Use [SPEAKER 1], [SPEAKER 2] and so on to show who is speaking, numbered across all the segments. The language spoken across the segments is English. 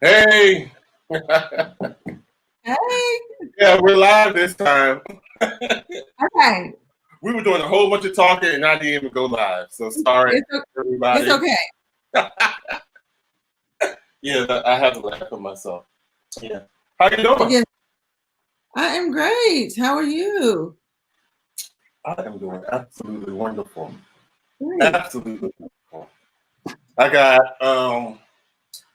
[SPEAKER 1] Hey,
[SPEAKER 2] Hey,
[SPEAKER 1] yeah, we're live this time.
[SPEAKER 2] okay.
[SPEAKER 1] We were doing a whole bunch of talking and I didn't even go live. So sorry,
[SPEAKER 2] It's, it's
[SPEAKER 1] everybody.
[SPEAKER 2] okay.
[SPEAKER 1] Yeah, I have to laugh at myself. Yeah. How you doing?
[SPEAKER 2] Yes, I am great. How are you?
[SPEAKER 1] I am doing absolutely wonderful.
[SPEAKER 2] Great.
[SPEAKER 1] Absolutely wonderful. I got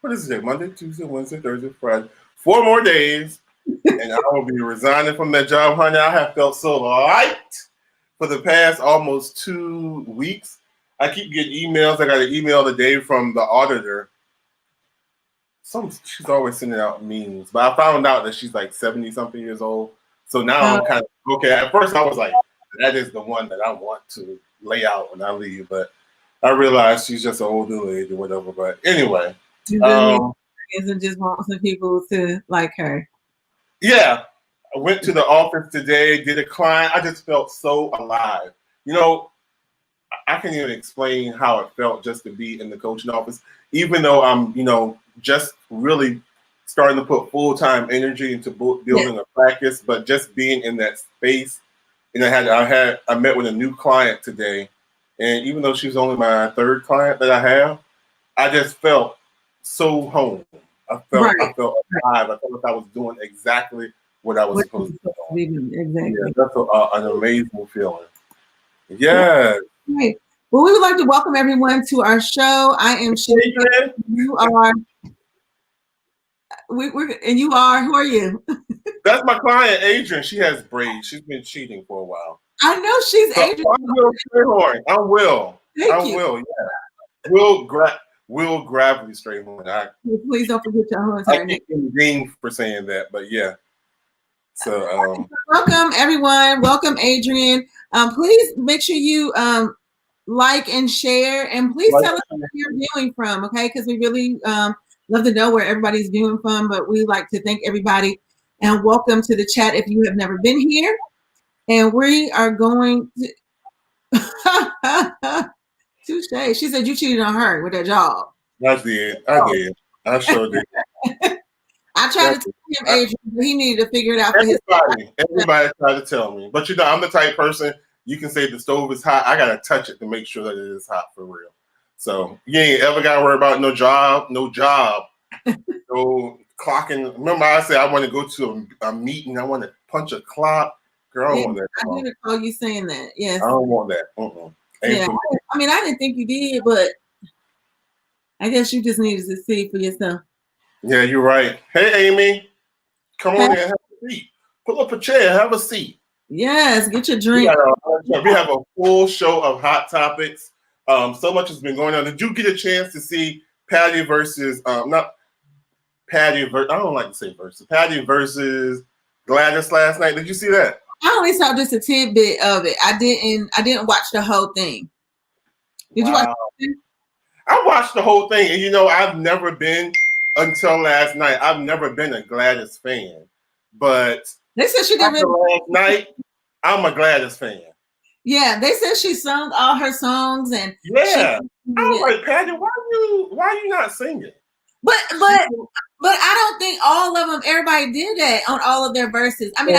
[SPEAKER 1] what is it? Monday, Tuesday, Wednesday, Thursday, Friday. 4 more days, and I will be resigning from that job, honey. I have felt so light for the past almost 2 weeks. I keep getting emails. I got an email today from the auditor. She's always sending out memes, but I found out that she's like 70 something years old. So now
[SPEAKER 2] Uh,
[SPEAKER 1] I'm kind of okay. At first, I was like, that is the one that I want to lay out when I leave, but I realized she's just an older lady or whatever. But anyway,
[SPEAKER 2] she doesn't
[SPEAKER 1] um,
[SPEAKER 2] isn't just want some people to like her.
[SPEAKER 1] yeah, I went to the office today, did a client. I just felt so alive. You know, I can't even explain how it felt just to be in the coaching office, even though I'm, just really starting to put full time energy into
[SPEAKER 2] Yes.
[SPEAKER 1] building a practice. But just being in that space, and I met with a new client today, and even though she's only my third client that I have, I just felt so home. I
[SPEAKER 2] Right.
[SPEAKER 1] felt alive. I felt like I was doing exactly what I was
[SPEAKER 2] What
[SPEAKER 1] supposed
[SPEAKER 2] you're
[SPEAKER 1] to be
[SPEAKER 2] supposed to be doing.
[SPEAKER 1] doing. Yeah,
[SPEAKER 2] Exactly.
[SPEAKER 1] that's an amazing feeling.
[SPEAKER 2] Well,
[SPEAKER 1] Yeah.
[SPEAKER 2] great. Well, we would like to welcome everyone to our show. I am Shanika.
[SPEAKER 1] Adrian,
[SPEAKER 2] You are and you are, who are you?
[SPEAKER 1] that's my client, Adrian. She has braids. She's been cheating for a while.
[SPEAKER 2] I know she's
[SPEAKER 1] So
[SPEAKER 2] Adrian.
[SPEAKER 1] I'm Will Strayhorn. I'm Will.
[SPEAKER 2] Thank
[SPEAKER 1] I'm
[SPEAKER 2] you.
[SPEAKER 1] Will. Yeah. Will Gravely Strayhorn.
[SPEAKER 2] Please don't forget your
[SPEAKER 1] I
[SPEAKER 2] entire name.
[SPEAKER 1] keep getting dinged for saying that, but yeah. So
[SPEAKER 2] Welcome, everyone. Welcome, Adrian. Please make sure you like and share, and please
[SPEAKER 1] like
[SPEAKER 2] tell us where you're viewing from, okay? Because we really love to know where everybody's viewing from. But we like to thank everybody and welcome to the chat if you have never been here. And we are going to. Touche. She said you cheated on her with that job.
[SPEAKER 1] I did. I did. I sure did.
[SPEAKER 2] I tried to
[SPEAKER 1] That's
[SPEAKER 2] tell
[SPEAKER 1] it.
[SPEAKER 2] him, Adrian, but he needed to figure it out for himself.
[SPEAKER 1] Everybody tried to tell me. But I'm the type of person, you can say the stove is hot. I gotta touch it to make sure that it is hot for real. So you ain't ever gotta worry about no job, no clocking. Remember I said I want to go to a meeting, I want to punch a clock. Girl, I don't
[SPEAKER 2] Yeah,
[SPEAKER 1] want that.
[SPEAKER 2] I do recall you saying that. Yes.
[SPEAKER 1] I don't want that. Uh-uh.
[SPEAKER 2] Yeah. I mean, I didn't think you did, but I guess you just needed to see for yourself.
[SPEAKER 1] Yeah, you're right. Hey, Amy, come on in, have a seat. Pull up a chair, have a seat.
[SPEAKER 2] Yes, get your drink.
[SPEAKER 1] We have a full show of hot topics. So much has been going on. Did you get a chance to see Patty versus not Patty? I don't like to say versus Patty versus Gladys last night. Did you see that?
[SPEAKER 2] I only saw just a tidbit of it. I didn't watch the whole thing. Did you watch
[SPEAKER 1] it? I watched the whole thing, and I've never been until last night. I've never been a Gladys fan, but
[SPEAKER 2] they said she did
[SPEAKER 1] last night. I'm a Gladys fan.
[SPEAKER 2] Yeah, they said she sung all her songs, and
[SPEAKER 1] yeah, I was like, Patty, why are you not singing?
[SPEAKER 2] But I don't think all of them. Everybody did that on all of their verses. I mean,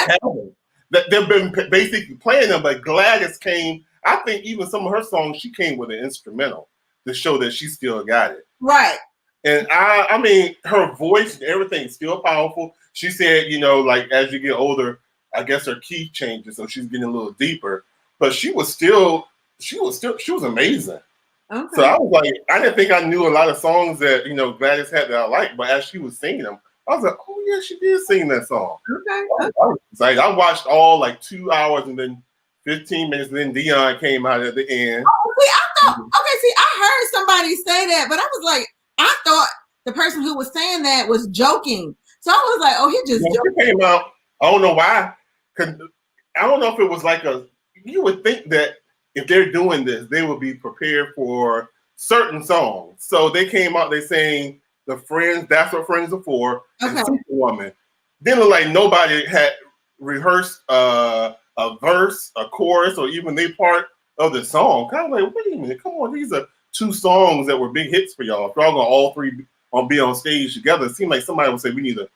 [SPEAKER 1] they've been basically playing them, but Gladys came. I think even some of her songs, she came with an instrumental to show that she still got it.
[SPEAKER 2] Right.
[SPEAKER 1] And I mean, her voice and everything is still powerful. She said, like as you get older, I guess her key changes, so she's getting a little deeper. But she was amazing. Okay. So I was like, I didn't think I knew a lot of songs that Gladys had that I liked, but as she was singing them, I was like, oh yeah, she did sing that song. Okay. I watched all like 2 hours and then 15 minutes, and then Dion came out at the end.
[SPEAKER 2] Oh, see, I heard somebody say that, but I was like, I thought the person who was saying that was joking. So I was like, oh, he just
[SPEAKER 1] came out. I don't know why. Cause I don't know if it was like you would think that if they're doing this, they would be prepared for certain songs. So they came out, they saying the Friends, That's What Friends Are For, and Superwoman. Then look like nobody had rehearsed a verse, a chorus, or even their part of the song. Kind of like, wait a minute, come on, these are 2 songs that were big hits for y'all. If y'all gonna all 3 be on stage together, it seems like somebody would say we need to,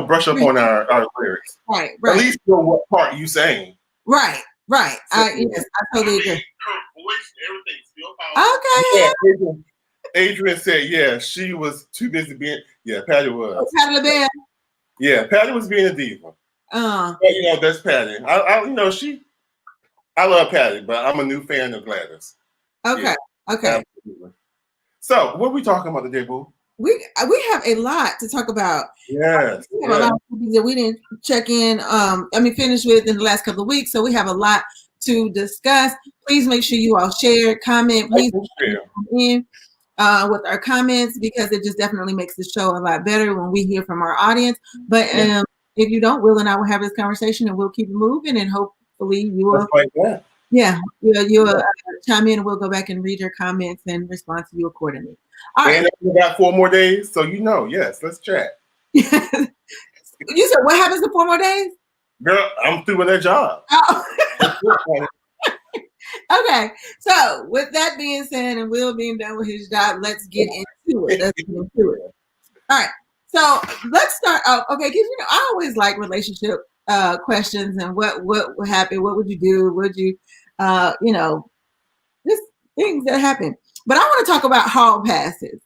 [SPEAKER 1] brush up on our lyrics.
[SPEAKER 2] Right.
[SPEAKER 1] At least know what part you saying.
[SPEAKER 2] Right.
[SPEAKER 1] So,
[SPEAKER 2] Yes, I totally agree.
[SPEAKER 1] Her voice, everything still powerful.
[SPEAKER 2] Okay.
[SPEAKER 1] Yeah, Adrian said, she was too busy being. Yeah, Patty was.
[SPEAKER 2] Patty LaBelle.
[SPEAKER 1] Yeah, Patty was being a diva. But, that's Patty. I love Patty, but I'm a new fan of Gladys.
[SPEAKER 2] Okay.
[SPEAKER 1] Yeah,
[SPEAKER 2] okay.
[SPEAKER 1] Absolutely. So, what are we talking about today, boo?
[SPEAKER 2] We have a lot to talk about.
[SPEAKER 1] Yes.
[SPEAKER 2] We have a lot of things that we didn't check in. Finish with in the last couple of weeks. So we have a lot to discuss. Please make sure you all share, comment. Please share in with our comments, because it just definitely makes the show a lot better when we hear from our audience. But if you don't, Will and I will have this conversation and we'll keep it moving, and hopefully you will.
[SPEAKER 1] Like that.
[SPEAKER 2] Yeah, you'll chime in and we'll go back and read your comments and respond to you accordingly. All right.
[SPEAKER 1] And we got 4 more days, so yes, let's chat.
[SPEAKER 2] You said what happens in 4 more days?
[SPEAKER 1] Girl, I'm through with that job.
[SPEAKER 2] Oh. Okay, so with that being said, and Will being done with his job, let's get into it. All right, so let's start off. Okay, because I always like relationship questions and what would happen, what would you do, would you, just things that happen. But I want to talk about hall passes.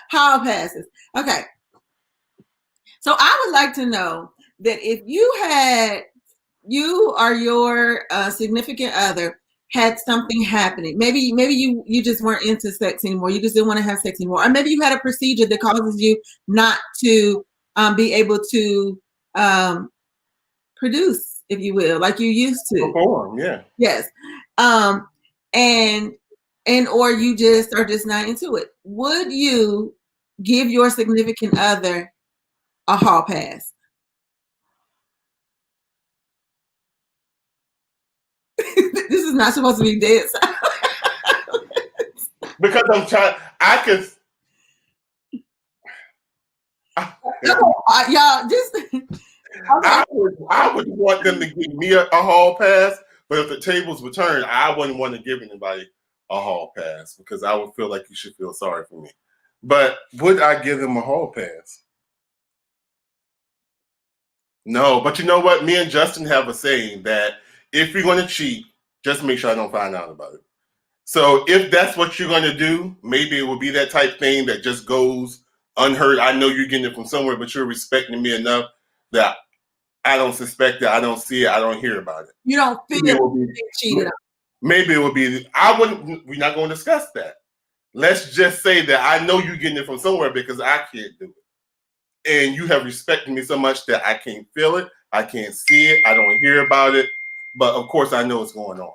[SPEAKER 2] Hall passes. Okay. So I would like to know that if you or your significant other had something happening, maybe you just weren't into sex anymore, you just didn't want to have sex anymore, or maybe you had a procedure that causes you not to be able to produce, if you will, like you used to
[SPEAKER 1] perform. Yeah.
[SPEAKER 2] Yes. And or you just are just not into it. Would you give your significant other a hall pass? This is not supposed to be dead.
[SPEAKER 1] Because I'm trying.
[SPEAKER 2] Y'all just.
[SPEAKER 1] I would want them to give me a hall pass, but if the tables were turned, I wouldn't want to give anybody a hall pass, because I would feel like you should feel sorry for me. But would I give them a hall pass? No, but you know what? Me and Justin have a saying that if you're going to cheat, just make sure I don't find out about it. So if that's what you're going to do, maybe it will be that type thing that just goes unheard. I know you're getting it from somewhere, but you're respecting me enough that I don't suspect it, I don't see it, I don't hear about it.
[SPEAKER 2] You don't feel being cheated on.
[SPEAKER 1] Maybe it would be, we're not going to discuss that. Let's just say that I know you're getting it from somewhere because I can't do it. And you have respected me so much that I can't feel it, I can't see it, I don't hear about it, but of course I know what's going on.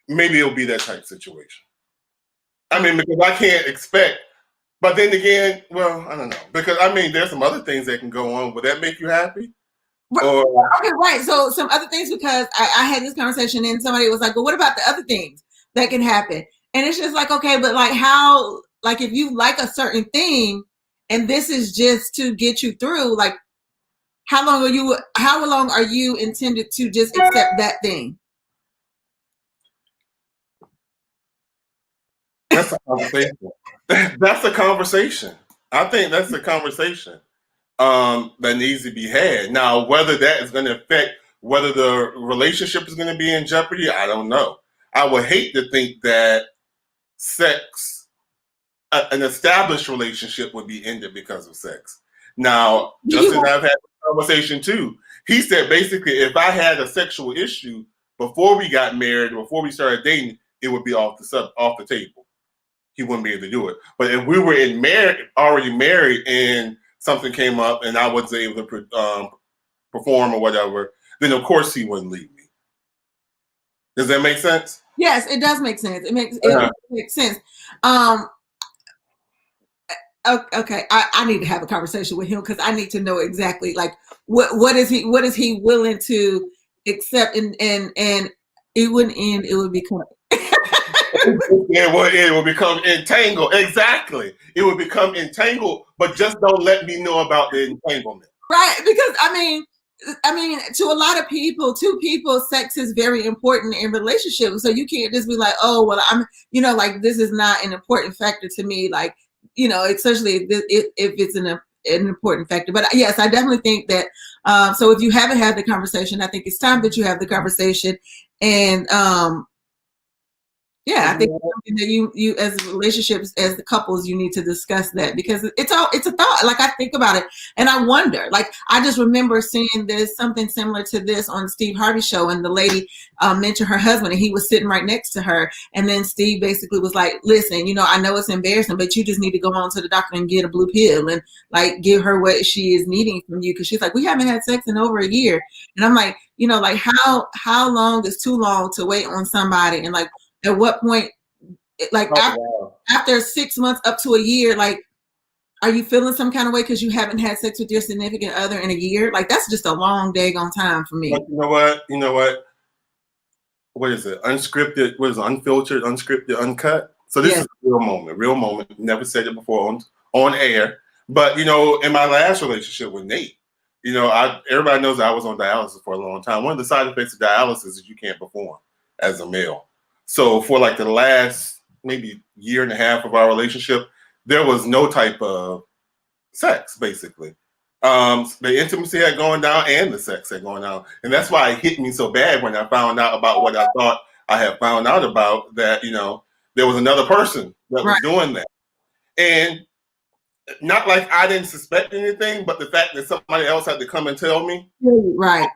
[SPEAKER 1] Maybe it'll be that type of situation. I mean, because I can't expect, but then again, well, I don't know. Because there's some other things that can go on. Would that make you happy?
[SPEAKER 2] Okay, right. So some other things, because I had this conversation and somebody was like, well, what about the other things that can happen? And it's just like, okay, but like how, like if you like a certain thing and this is just to get you through, like how long are you intended to just accept that thing?
[SPEAKER 1] That's a conversation. That's a conversation. I think that's a conversation that needs to be had. Now, whether that is going to affect whether the relationship is going to be in jeopardy, I don't know. I would hate to think that sex, an established relationship, would be ended because of sex. Now, Justin and I have had a conversation too. He said basically if I had a sexual issue before we got married, before we started dating, it would be off the table. He wouldn't be able to do it. But if we were already married and something came up and I wasn't able to perform or whatever, then of course he wouldn't leave me. Does that make sense?
[SPEAKER 2] Yes, it does make sense. It makes sense. Okay, I need to have a conversation with him because I need to know exactly like what is he willing to accept, and it wouldn't end. It would become.
[SPEAKER 1] It will become entangled. Exactly. It will become entangled, but just don't let me know about the entanglement.
[SPEAKER 2] Right, because I mean, to a lot of people, two people, sex is very important in relationships. So you can't just be like, oh, well, like this is not an important factor to me. Like, especially if it's an important factor. But yes, I definitely think that. So if you haven't had the conversation, I think it's time that you have the conversation. And yeah, I think it's something that you as relationships, as the couples, you need to discuss that, because it's a thought. Like, I think about it and I wonder, like, I just remember seeing this, something similar to this on Steve Harvey's show, and the lady mentioned her husband and he was sitting right next to her. And then Steve basically was like, listen, I know it's embarrassing, but you just need to go on to the doctor and get a blue pill and like give her what she is needing from you. Cause she's like, we haven't had sex in over a year. And I'm like, like how long is too long to wait on somebody? And like, at what point, like after 6 months up to a year, like, are you feeling some kind of way because you haven't had sex with your significant other in a year? Like, that's just a long daggone time for me.
[SPEAKER 1] But you know what? What is it? Unscripted, what is it? Unfiltered, unscripted, uncut? So this is a real moment. Never said it before on air. But, in my last relationship with Nate, everybody knows I was on dialysis for a long time. One of the side effects of dialysis is you can't perform as a male. So for like the last maybe year and a half of our relationship, there was no type of sex, basically. The intimacy had gone down and the sex had gone down. And that's why it hit me so bad when I found out about what I thought I had found out about, that, there was another person that was doing that. And not like I didn't suspect anything, but the fact that somebody else had to come and tell me.
[SPEAKER 2] Right.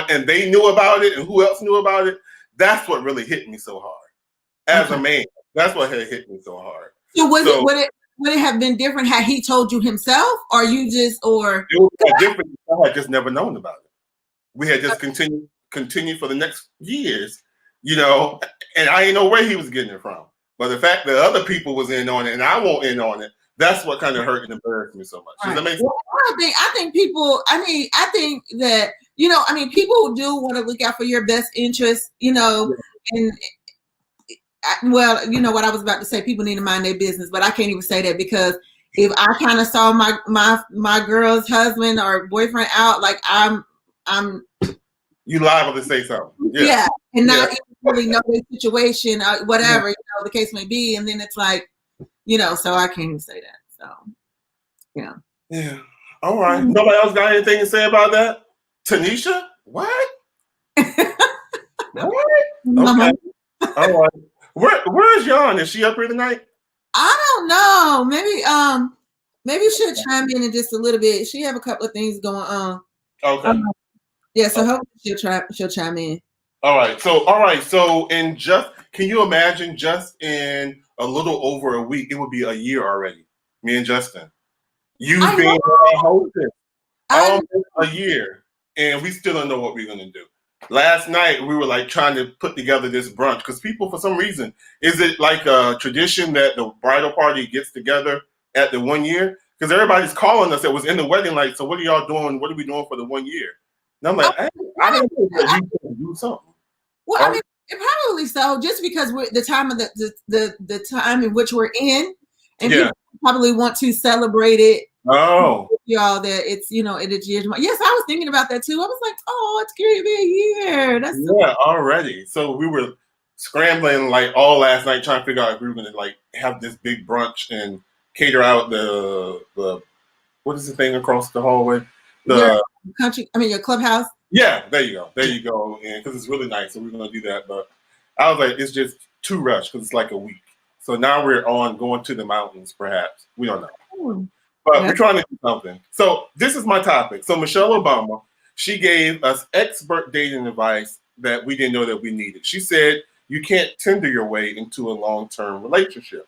[SPEAKER 1] And they knew about it, and who else knew about it. That's what really hit me so hard. As a man, that's what had hit me so hard.
[SPEAKER 2] So would it have been different had he told you himself, or you just, or
[SPEAKER 1] it would have been different? I had just never known about it. We had just continued for the next years, and I didn't know where he was getting it from. But the fact that other people was in on it and I won't in on it, that's what kind of hurt and embarrassed me so much. Does that make sense?
[SPEAKER 2] Well, I think people, I think that, people do want to look out for your best interest, and what I was about to say, people need to mind their business, but I can't even say that, because if I kind of saw my girl's husband or boyfriend out, like I'm
[SPEAKER 1] you liable to say something.
[SPEAKER 2] Yeah. And not even really know the situation, whatever, the case may be. And then it's like, so I can't even say that. So, yeah.
[SPEAKER 1] Yeah. All right. Nobody else got anything to say about that? Tanisha? What? What? Okay. All right. Where's Jan? Is she up here tonight?
[SPEAKER 2] I don't know. Maybe she'll chime in just a little bit. She have a couple of things going on.
[SPEAKER 1] Okay.
[SPEAKER 2] Yeah, so hopefully she'll chime in.
[SPEAKER 1] All right. So can you imagine, just in a little over a week, it would be a year already. Me and Justin. You've been a hostess almost a year, and we still don't know what we're gonna do. Last night we were like trying to put together this brunch, because people, for some reason, is it like a tradition that the bridal party gets together at the 1 year? Because everybody's calling us that was in the wedding, like, so what are y'all doing? What are we doing for the 1 year? And I'm like, I didn't think that you could do something.
[SPEAKER 2] Well, I mean, probably so, just because we're the time of the time in which we're in, and people probably want to celebrate it.
[SPEAKER 1] Oh,
[SPEAKER 2] y'all, that it's it is years. Yes, I was thinking about that too. I was like, oh, it's going to be a year. That's
[SPEAKER 1] already. So we were scrambling like all last night trying to figure out if we were going to like have this big brunch and cater out the what is the thing across the hallway? The
[SPEAKER 2] country. I mean, your clubhouse.
[SPEAKER 1] Yeah, there you go. And because it's really nice, so we're going to do that. But I was like, it's just too rushed because it's like a week. So now we're on going to the mountains. Perhaps we don't know. But we're trying to do something. So this is my topic. So Michelle Obama, she gave us expert dating advice that we didn't know that we needed. She said, you can't Tinder your way into a long-term relationship.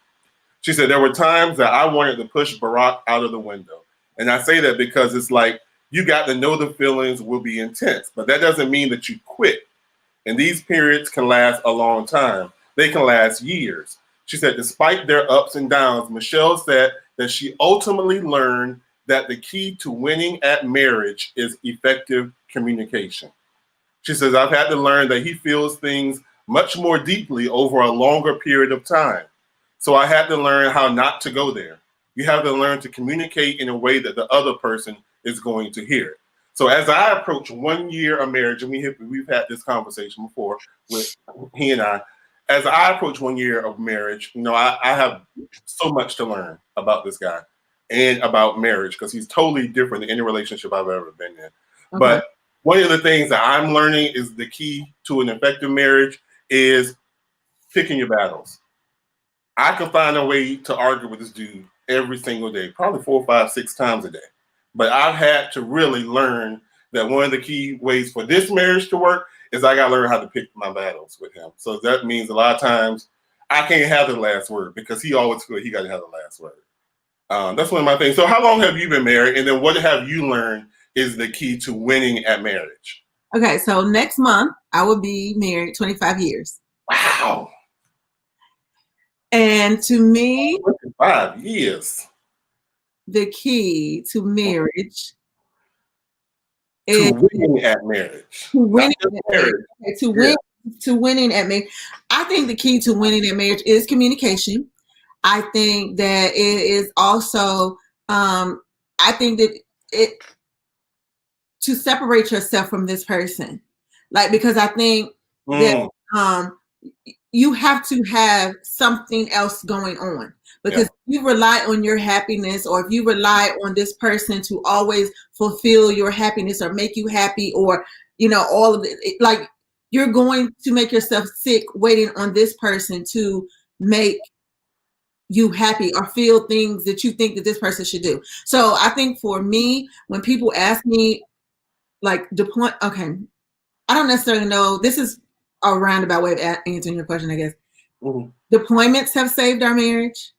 [SPEAKER 1] She said, there were times that I wanted to push Barack out of the window. And I say that because it's like, you got to know the feelings will be intense, but that doesn't mean that you quit. And these periods can last a long time. They can last years. She said, despite their ups and downs, Michelle said that she ultimately learned that the key to winning at marriage is effective communication. She says, I've had to learn that he feels things much more deeply over a longer period of time. So I had to learn how not to go there. You have to learn to communicate in a way that the other person is going to hear it. So as I approach 1 year of marriage, and we've had this conversation before with he and I, as I approach 1 year of marriage, I have so much to learn about this guy and about marriage because he's totally different than any relationship I've ever been in. Okay. But one of the things that I'm learning is the key to an effective marriage is picking your battles. I can find a way to argue with this dude every single day, probably 4, 5, 6 times a day. But I've had to really learn that one of the key ways for this marriage to work is I got to learn how to pick my battles with him. So that means a lot of times I can't have the last word because he always feels he got to have the last word. That's one of my things. So how long have you been married? And then what have you learned is the key to winning at marriage?
[SPEAKER 2] Okay, so next month I will be married 25 years.
[SPEAKER 1] Wow.
[SPEAKER 2] And to me,
[SPEAKER 1] 25 years.
[SPEAKER 2] The key to marriage
[SPEAKER 1] is to winning at marriage.
[SPEAKER 2] To winning at marriage. Okay, to winning at marriage. I think the key to winning at marriage is communication. I think that it is also I think that it to separate yourself from this person. Like, because I think that you have to have something else going on. Because if you rely on your happiness, or if you rely on this person to always fulfill your happiness or make you happy, or, all of it, like, you're going to make yourself sick waiting on this person to make you happy or feel things that you think that this person should do. So I think for me, when people ask me, like, okay, I don't necessarily know. This is a roundabout way of answering your question, I guess. Mm-hmm. Deployments have saved our marriage.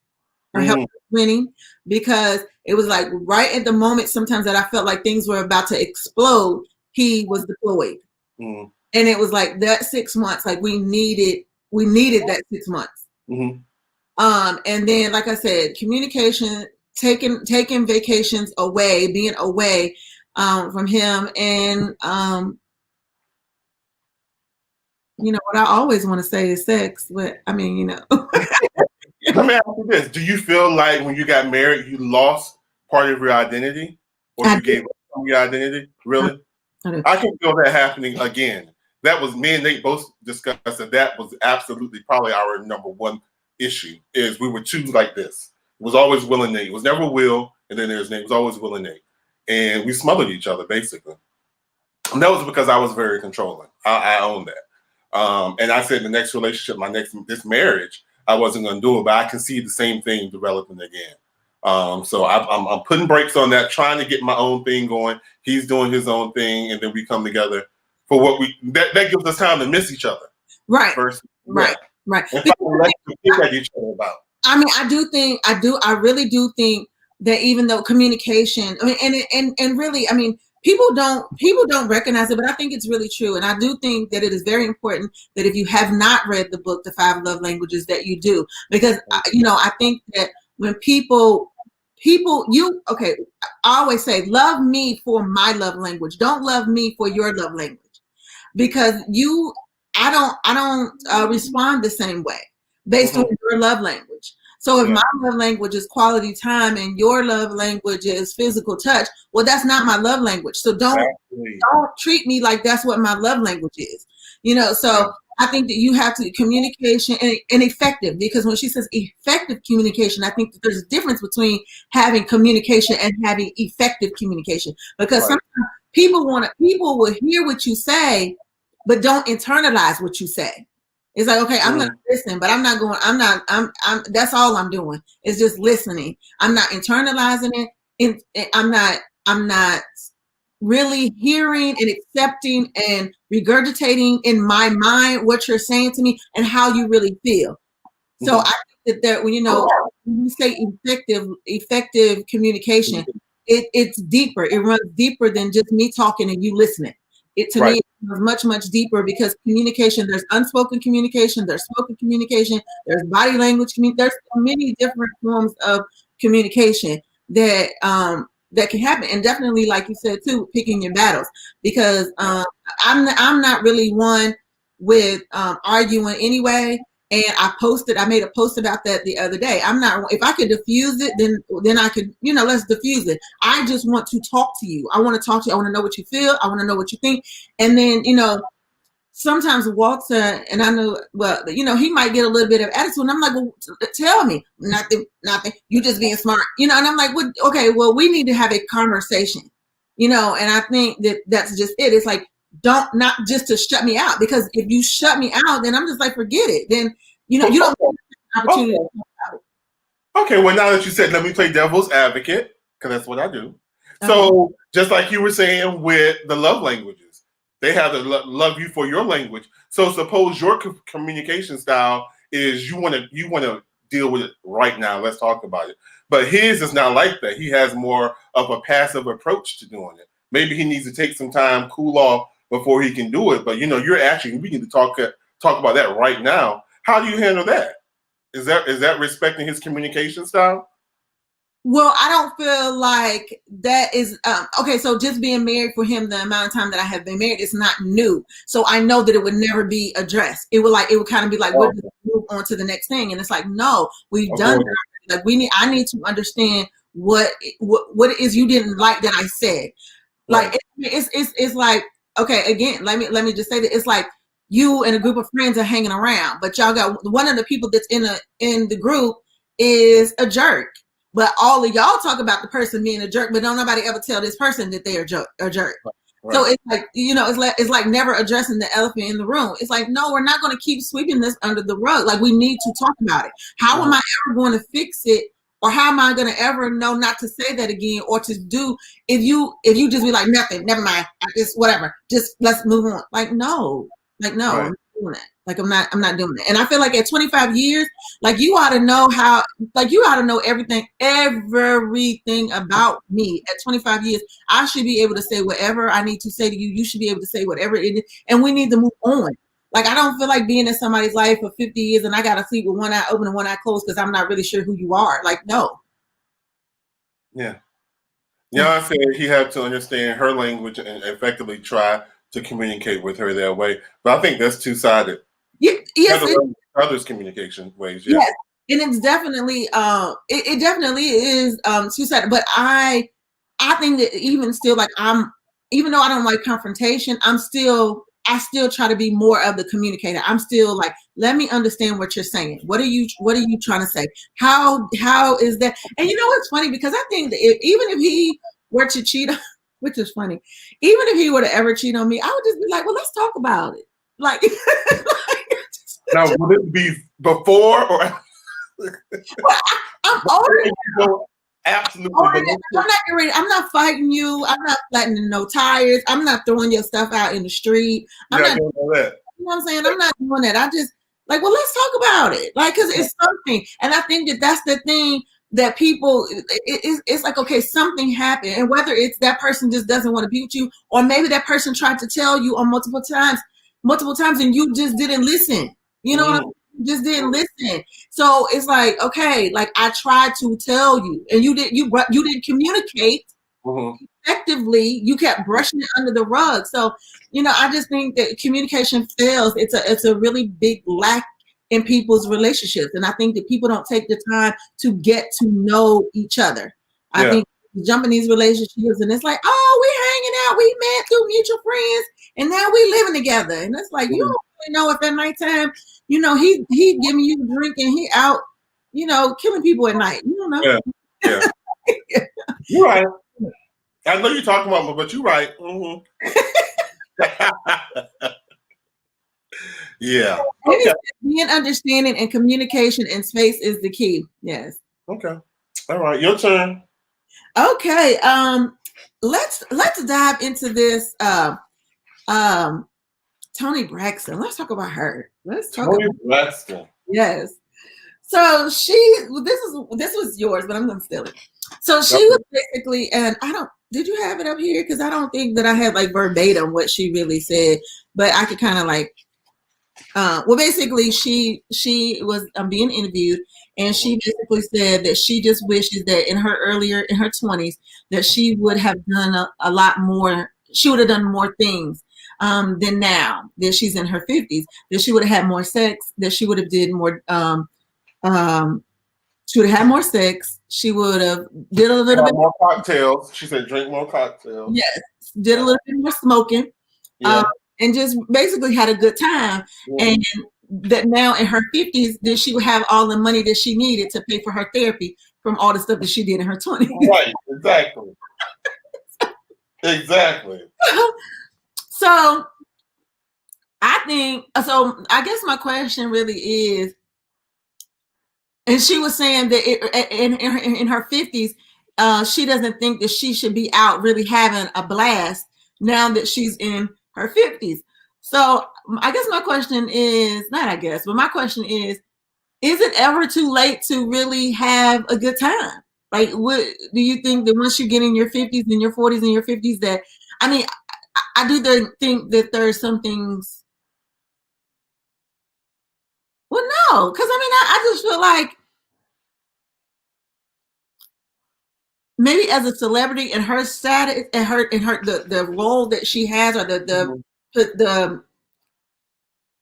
[SPEAKER 2] Or help winning, because it was like right at the moment sometimes that I felt like things were about to explode, he was deployed. And it was like that 6 months, like we needed that 6 months. And then, like I said, communication, taking vacations away, being away from him, and what I always want to say is sex, but I mean,
[SPEAKER 1] Let me ask you this. Do you feel like when you got married, you lost part of your identity? Or you gave up some of your identity? Really? I can feel that happening again. That was me and Nate both discussed that was absolutely probably our number one issue, is we were two like this. It was always Will and Nate. It was never Will, and then there's Nate. It was always Will and Nate. And we smothered each other, basically. And that was because I was very controlling. I own that. And I said the next relationship, this marriage, I wasn't going to do it, but I can see the same thing developing again. So I'm putting brakes on that, trying to get my own thing going. He's doing his own thing, and then we come together for what that gives us time to miss each other.
[SPEAKER 2] Right.
[SPEAKER 1] First,
[SPEAKER 2] right.
[SPEAKER 1] And think at each other about.
[SPEAKER 2] I mean, I really do think that even though communication, I mean, and really, I mean, people don't recognize it, but I think it's really true. And I do think that it is very important that if you have not read the book, The 5 Love Languages, that you do. Because, I think that when I always say, love me for my love language. Don't love me for your love language. Because I don't respond the same way based on your love language. So if my love language is quality time and your love language is physical touch, well, that's not my love language. So don't treat me like that's what my love language is. So I think that you have to communication and effective, because when she says effective communication, I think that there's a difference between having communication and having effective communication, because sometimes people will hear what you say, but don't internalize what you say. It's like, okay, I'm going to listen, but that's all I'm doing is just listening. I'm not internalizing it. I'm not really hearing and accepting and regurgitating in my mind what you're saying to me and how you really feel. So I think that when you say effective communication, it's deeper. It runs deeper than just me talking and you listening. To me, it's much, much deeper, because communication, there's unspoken communication, there's spoken communication, there's body language, there's so many different forms of communication that can happen. And definitely, like you said too, picking your battles, because I'm not really one with arguing anyway. And I made a post about that the other day. If I could diffuse it, then I could, let's diffuse it. I just want to talk to you. I want to talk to you. I want to know what you feel. I want to know what you think. And then, sometimes Walter, and I know, well, he might get a little bit of attitude. And I'm like, well, tell me. Nothing. You just being smart, and I'm like, well, okay, well, we need to have a conversation, and I think that's just it. It's like, not just to shut me out, because if you shut me out, then I'm just like, forget it. Then, you don't have an opportunity.
[SPEAKER 1] Okay, well, now that you said, let me play devil's advocate, because that's what I do. So just like you were saying with the love languages, they have to love you for your language. So suppose your communication style is you want to deal with it right now. Let's talk about it. But his is not like that. He has more of a passive approach to doing it. Maybe he needs to take some time, cool off before he can do it. But we need to talk about that right now. How do you handle that? Is that respecting his communication style?
[SPEAKER 2] Well, I don't feel like that is okay. So just being married for him, the amount of time that I have been married, is not new. So I know that it would never be addressed. It would kind of be like, we'll just move on to the next thing. And it's like, no, we've done that. Like I need to understand what it is you didn't like that I said. Like it's like, okay, again, let me just say that it's like you and a group of friends are hanging around, but y'all got one of the people that's in the group is a jerk. But all of y'all talk about the person being a jerk, but don't nobody ever tell this person that they're a jerk. Right. So it's like, it's like never addressing the elephant in the room. It's like, no, we're not going to keep sweeping this under the rug. Like, we need to talk about it. How am I ever going to fix it? Or how am I going to ever know not to say that again, or to do, if you just be like, nothing, never mind, just whatever, just let's move on. Like, no, right. I'm not doing that. Like, I'm not doing it. And I feel like at 25 years, like, you ought to know everything about me. At 25 years, I should be able to say whatever I need to say to you. You should be able to say whatever it is. And we need to move on. Like, I don't feel like being in somebody's life for 50 years and I got to sleep with one eye open and one eye closed because I'm not really sure who you are. Like, no.
[SPEAKER 1] Yeah. I said he had to understand her language and effectively try to communicate with her that way. But I think that's two-sided.
[SPEAKER 2] Yes.
[SPEAKER 1] Others' communication ways.
[SPEAKER 2] Yes. And it's definitely, it definitely is two-sided. But I think that even still, like, even though I don't like confrontation, I still try to be more of the communicator. I'm still like, let me understand what you're saying. What are you trying to say? How is that? And it's funny, because I think that even if he were to cheat, which is funny, even if he were to ever cheat on me, I would just be like, well, let's talk about it. Like,
[SPEAKER 1] now, would it be before or?
[SPEAKER 2] Well, I'm older.
[SPEAKER 1] Absolutely.
[SPEAKER 2] I'm not fighting you. I'm not flattening no tires. I'm not throwing your stuff out in the street. I'm not doing that. You know what I'm saying? I'm not doing that. I just like, well, let's talk about it. Like, because it's something. And I think that that's the thing that people, it's like, okay, something happened. And whether it's that person just doesn't want to be with you, or maybe that person tried to tell you on multiple times, and you just didn't listen. You know what I mean? Just didn't listen. So it's like, okay, like, I tried to tell you and you didn't communicate effectively. You kept brushing it under the rug. So, I just think that communication fails. It's a really big lack in people's relationships. And I think that people don't take the time to get to know each other. I think you jump in these relationships and it's like, oh, we're hanging out. We met through mutual friends and now we living together. And it's like, you don't really know if at nighttime, he giving you a drink and he out, killing people at night. You don't know.
[SPEAKER 1] Yeah. You're right. I know you're talking about me, but you're right. Yeah.
[SPEAKER 2] Okay. Being understanding and communication and space is the key. Yes.
[SPEAKER 1] Okay. All right. Your turn.
[SPEAKER 2] Okay. Let's dive into this. Toni Braxton. Let's talk about her.
[SPEAKER 1] Toni Braxton.
[SPEAKER 2] Yes. So this was yours, but I'm gonna steal it. So she was basically, and did you have it up here? Because I don't think that I had like verbatim what she really said, but I could kind of like, well, basically she was being interviewed, and she basically said that she just wishes that in her 20s that she would have done a lot more. She would have done more things than now that she's in her 50s. That she would have had more sex. That she would have did more. She would have had more sex. She would have did a little bit
[SPEAKER 1] more cocktails. She said, "Drink more cocktails."
[SPEAKER 2] Yes, did a little bit more smoking.
[SPEAKER 1] Yeah.
[SPEAKER 2] And just basically had a good time. Yeah. And that now in her 50s, that she would have all the money that she needed to pay for her therapy from all the stuff that she did in her 20s.
[SPEAKER 1] Right, exactly. Exactly.
[SPEAKER 2] So I guess my question really is, and she was saying that in her 50s, she doesn't think that she should be out really having a blast now that she's in her 50s. So I guess my question is, but my question is it ever too late to really have a good time? Like, what do you think that once you get in your 50s and your 40s and your 50s that, I mean, I do think that there's some things. Well, no, because I mean, I just feel like maybe as a celebrity and her status and the role that she has, or the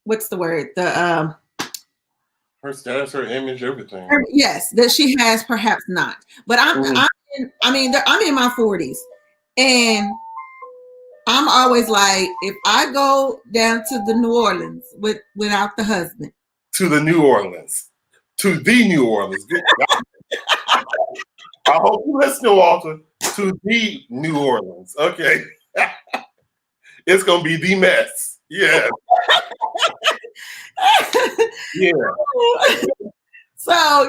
[SPEAKER 2] what's the word,
[SPEAKER 1] her status, her image, everything.
[SPEAKER 2] Yes, that she has, perhaps not. But I'm in my 40s, and I'm always like, if I go down to the New Orleans without the husband,
[SPEAKER 1] to the New Orleans. I hope you listen, Walter. To the New Orleans. Okay. It's going to be the mess. Yeah. Yeah.
[SPEAKER 2] So,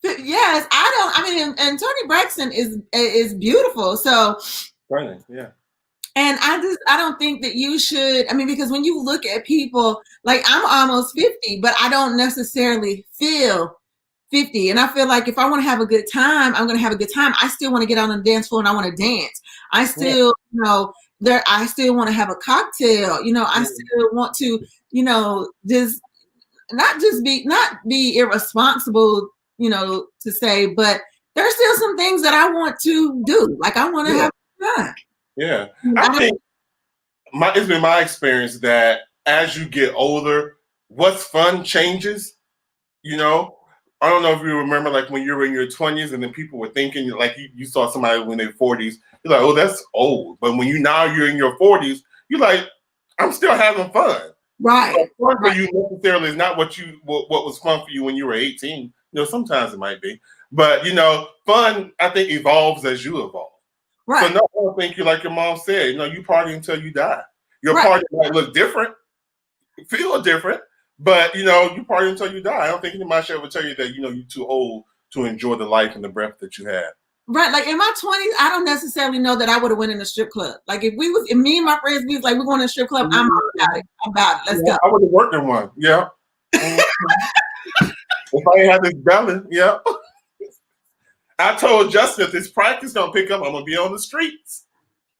[SPEAKER 2] but yes, and Toni Braxton is beautiful. So,
[SPEAKER 1] right. Yeah.
[SPEAKER 2] And I don't think that you should, because when you look at people, like, I'm almost 50, but I don't necessarily feel 50. And I feel like if I want to have a good time, I'm going to have a good time. I still want to get on the dance floor and I want to dance. I still, I still want to have a cocktail. I still want to, just not be irresponsible, to say, but there's still some things that I want to do. Like, I want to have fun.
[SPEAKER 1] Yeah. I think it's been my experience that as you get older, what's fun changes. I don't know if you remember, like, when you were in your 20s and then people were thinking, like, you saw somebody when they're 40s, you're like, oh, that's old. But when you're in your 40s, you're like, I'm still having fun.
[SPEAKER 2] Right.
[SPEAKER 1] So fun for you necessarily is not what was fun for you when you were 18. Sometimes it might be. But, fun, I think, evolves as you evolve.
[SPEAKER 2] Right.
[SPEAKER 1] So no, I don't think, like your mom said, you party until you die. Your party might look different, feel different, but you party until you die. I don't think anybody should ever tell you that you're too old to enjoy the life and the breath that you have.
[SPEAKER 2] Right, like in my 20s, I don't necessarily know that I would have went in a strip club. Like if me and my friends, we was like, we're going to a strip club, I'm about it. Let's go.
[SPEAKER 1] I would have worked in one. Yeah. If I ain't had this belly, yeah. I told Justin, if this practice don't pick up, I'm gonna be on the streets.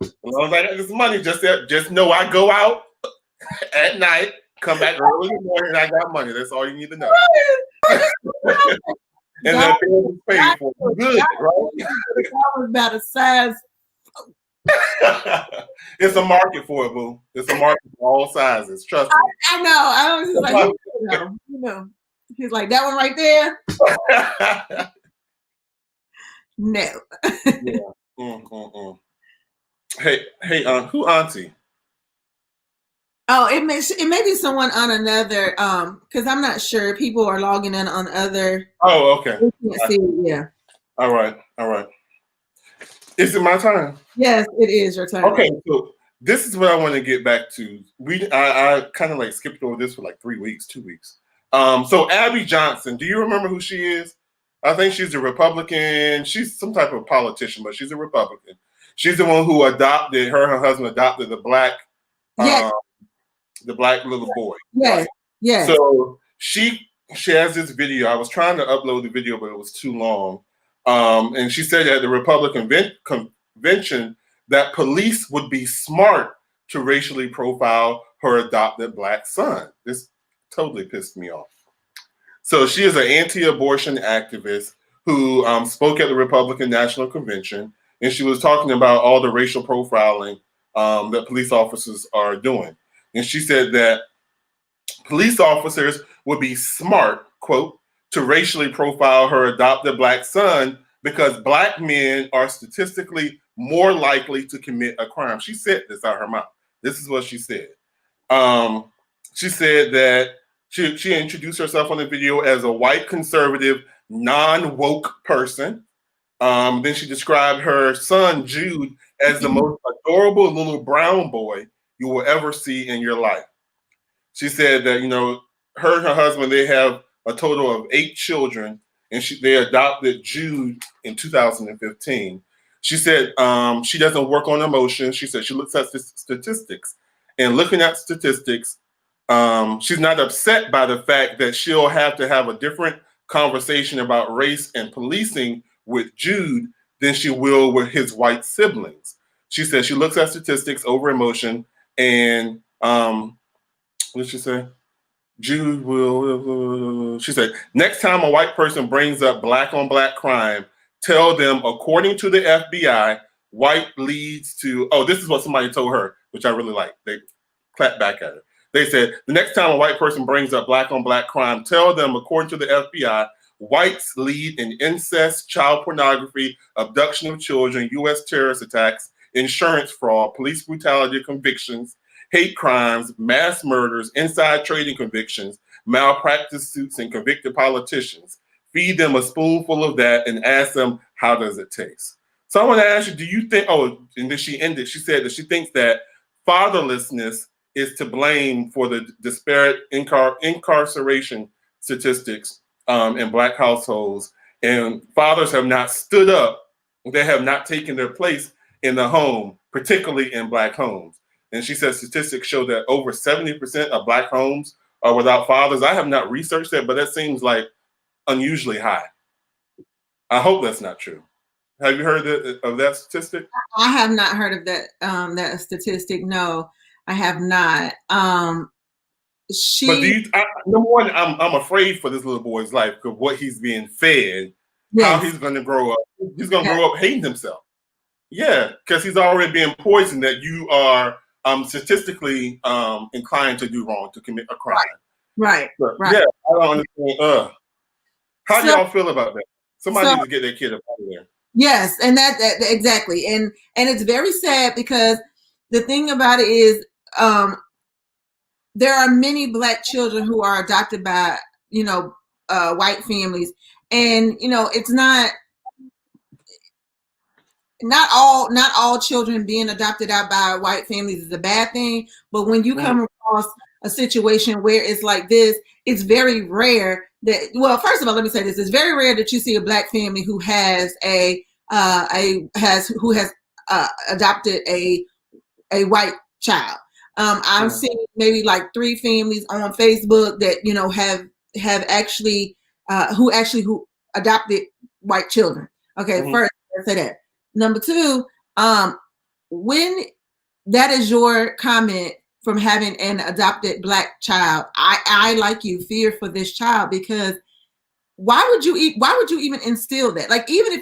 [SPEAKER 1] As long as I got this money, just know I go out at night, come back early in the morning, and I got money. That's all you need to know. And the bill is paid for. Good, right?
[SPEAKER 2] That was about a size.
[SPEAKER 1] It's a market for it, boo. It's a market for all sizes. Trust me.
[SPEAKER 2] I know. I was just like, he's like, that one right there. No.
[SPEAKER 1] Yeah. Hey, who auntie?
[SPEAKER 2] Oh, it may be someone on another, because I'm not sure. People are logging in on other.
[SPEAKER 1] Oh, okay.
[SPEAKER 2] We can't see, yeah.
[SPEAKER 1] All right. Is it my time?
[SPEAKER 2] Yes, it is your time.
[SPEAKER 1] Okay, so this is what I want to get back to. I kind of like skipped over this for like 2 weeks. So Abby Johnson, do you remember who she is? I think she's a Republican. She's some type of politician, but she's a Republican. She's the one who adopted her husband adopted the black, the black little boy.
[SPEAKER 2] Yes,
[SPEAKER 1] right?
[SPEAKER 2] yes.
[SPEAKER 1] So she has this video. I was trying to upload the video, but it was too long. And she said at the Republican convention that police would be smart to racially profile her adopted black son. This totally pissed me off. So she is an anti-abortion activist who spoke at the Republican National Convention. and she was talking about all the racial profiling that police officers are doing. And she said that police officers would be smart, quote, to racially profile her adopted Black son because Black men are statistically more likely to commit a crime. She said this out of her mouth. This is what she said. She said that she introduced herself on the video as a white conservative, non-woke person. Then she described her son, Jude, as the most adorable little brown boy you will ever see in your life. She said that, her and her husband, they have a total of 8 children, and they adopted Jude in 2015. She said she doesn't work on emotions. She said she looks at statistics. And looking at statistics, she's not upset by the fact that she'll have to have a different conversation about race and policing with Jude than she will with his white siblings. She said she looks at statistics over emotion, and what did she say? Jude will, she said, next time a white person brings up Black on Black crime, tell them, according to the FBI, white leads to, this is what somebody told her, which I really like. They clapped back at her. They said, the next time a white person brings up Black on Black crime, tell them, according to the FBI, whites lead in incest, child pornography, abduction of children, U.S. terrorist attacks, insurance fraud, police brutality convictions, hate crimes, mass murders, inside trading convictions, malpractice suits, and convicted politicians. Feed them a spoonful of that and ask them, how does it taste? So I want to ask you, do you think, and then she ended, she said that she thinks that fatherlessness is to blame for the disparate incarceration statistics in Black households. And fathers have not stood up. They have not taken their place in the home, particularly in Black homes. And she says statistics show that over 70% of Black homes are without fathers. I have not researched that, but that seems like unusually high. I hope that's not true. Have you heard of that statistic?
[SPEAKER 2] I have not heard of that that statistic. No, I have not.
[SPEAKER 1] But number one, I'm afraid for this little boy's life because what he's being fed, how he's going to grow up. He's going to grow up hating himself. Yeah, because he's already being poisoned that you are statistically inclined to do wrong, to commit a crime.
[SPEAKER 2] Right.
[SPEAKER 1] Yeah, I don't understand. How do y'all feel about that? Somebody needs to get their kid up out of there.
[SPEAKER 2] Yes, and that exactly, and it's very sad because the thing about it is there are many Black children who are adopted by white families, and it's not all children being adopted out by white families is a bad thing, but when you come across a situation where it's like this, it's very rare that, well, first of all, let me say this, it's very rare that you see a Black family who has adopted a white child. I've seen maybe like 3 families on Facebook that have actually who adopted white children. Okay, first let's say that. Number 2, when that is your comment from having an adopted Black child, I like you fear for this child, because why would you even instill that? Like, even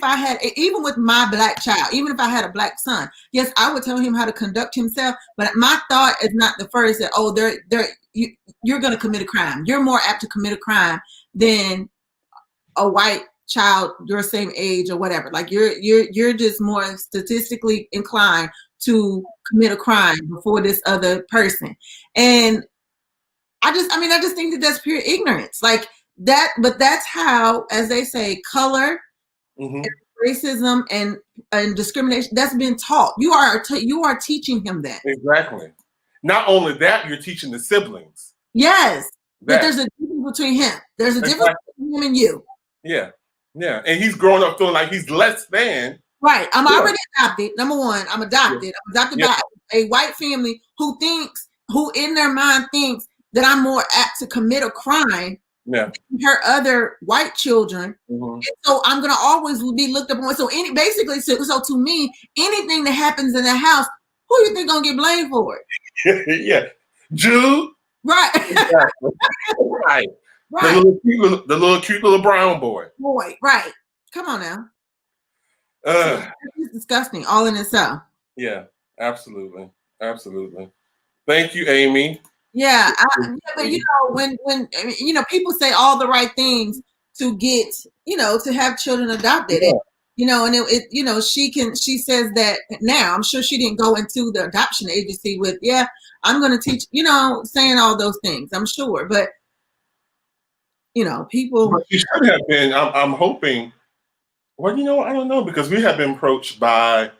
[SPEAKER 2] with my Black child, even if I had a Black son, yes, I would tell him how to conduct himself, but my thought is not the first that, you're going to commit a crime. You're more apt to commit a crime than a white child your same age or whatever. Like, you're just more statistically inclined to commit a crime before this other person. And I just think that that's pure ignorance. Like that, but that's how, as they say, color, and racism and discrimination, that's been taught. You are teaching him that.
[SPEAKER 1] Exactly. Not only that, you're teaching the siblings.
[SPEAKER 2] Yes. That there's a difference between him. There's a difference between him and you.
[SPEAKER 1] Yeah. Yeah. And he's growing up feeling like he's less than.
[SPEAKER 2] Right. I'm already adopted. Number 1, I'm adopted. I'm adopted by a white family who in their mind thinks that I'm more apt to commit a crime than her other white children. And so I'm going to always be looked upon. So so to me, anything that happens in the house, who you think going to get blamed for it?
[SPEAKER 1] Yeah. Jude.
[SPEAKER 2] Right.
[SPEAKER 1] Exactly. Right. The little cute little brown boy.
[SPEAKER 2] Right. Come on now. So
[SPEAKER 1] Uh,
[SPEAKER 2] it's disgusting, all in itself.
[SPEAKER 1] yeah, absolutely, absolutely. Thank you, Amy.
[SPEAKER 2] Yeah, yeah, but you know, when I mean, you know, people say all the right things to get, you know, to have children adopted, and
[SPEAKER 1] Yeah.
[SPEAKER 2] you know, and you know, she says that now. I'm sure she didn't go into the adoption agency with, yeah, I'm going to teach, you know, saying all those things. I'm sure, but you know,
[SPEAKER 1] But
[SPEAKER 2] people.
[SPEAKER 1] she should have been. I'm hoping. Well, you know, I don't know because we have been approached by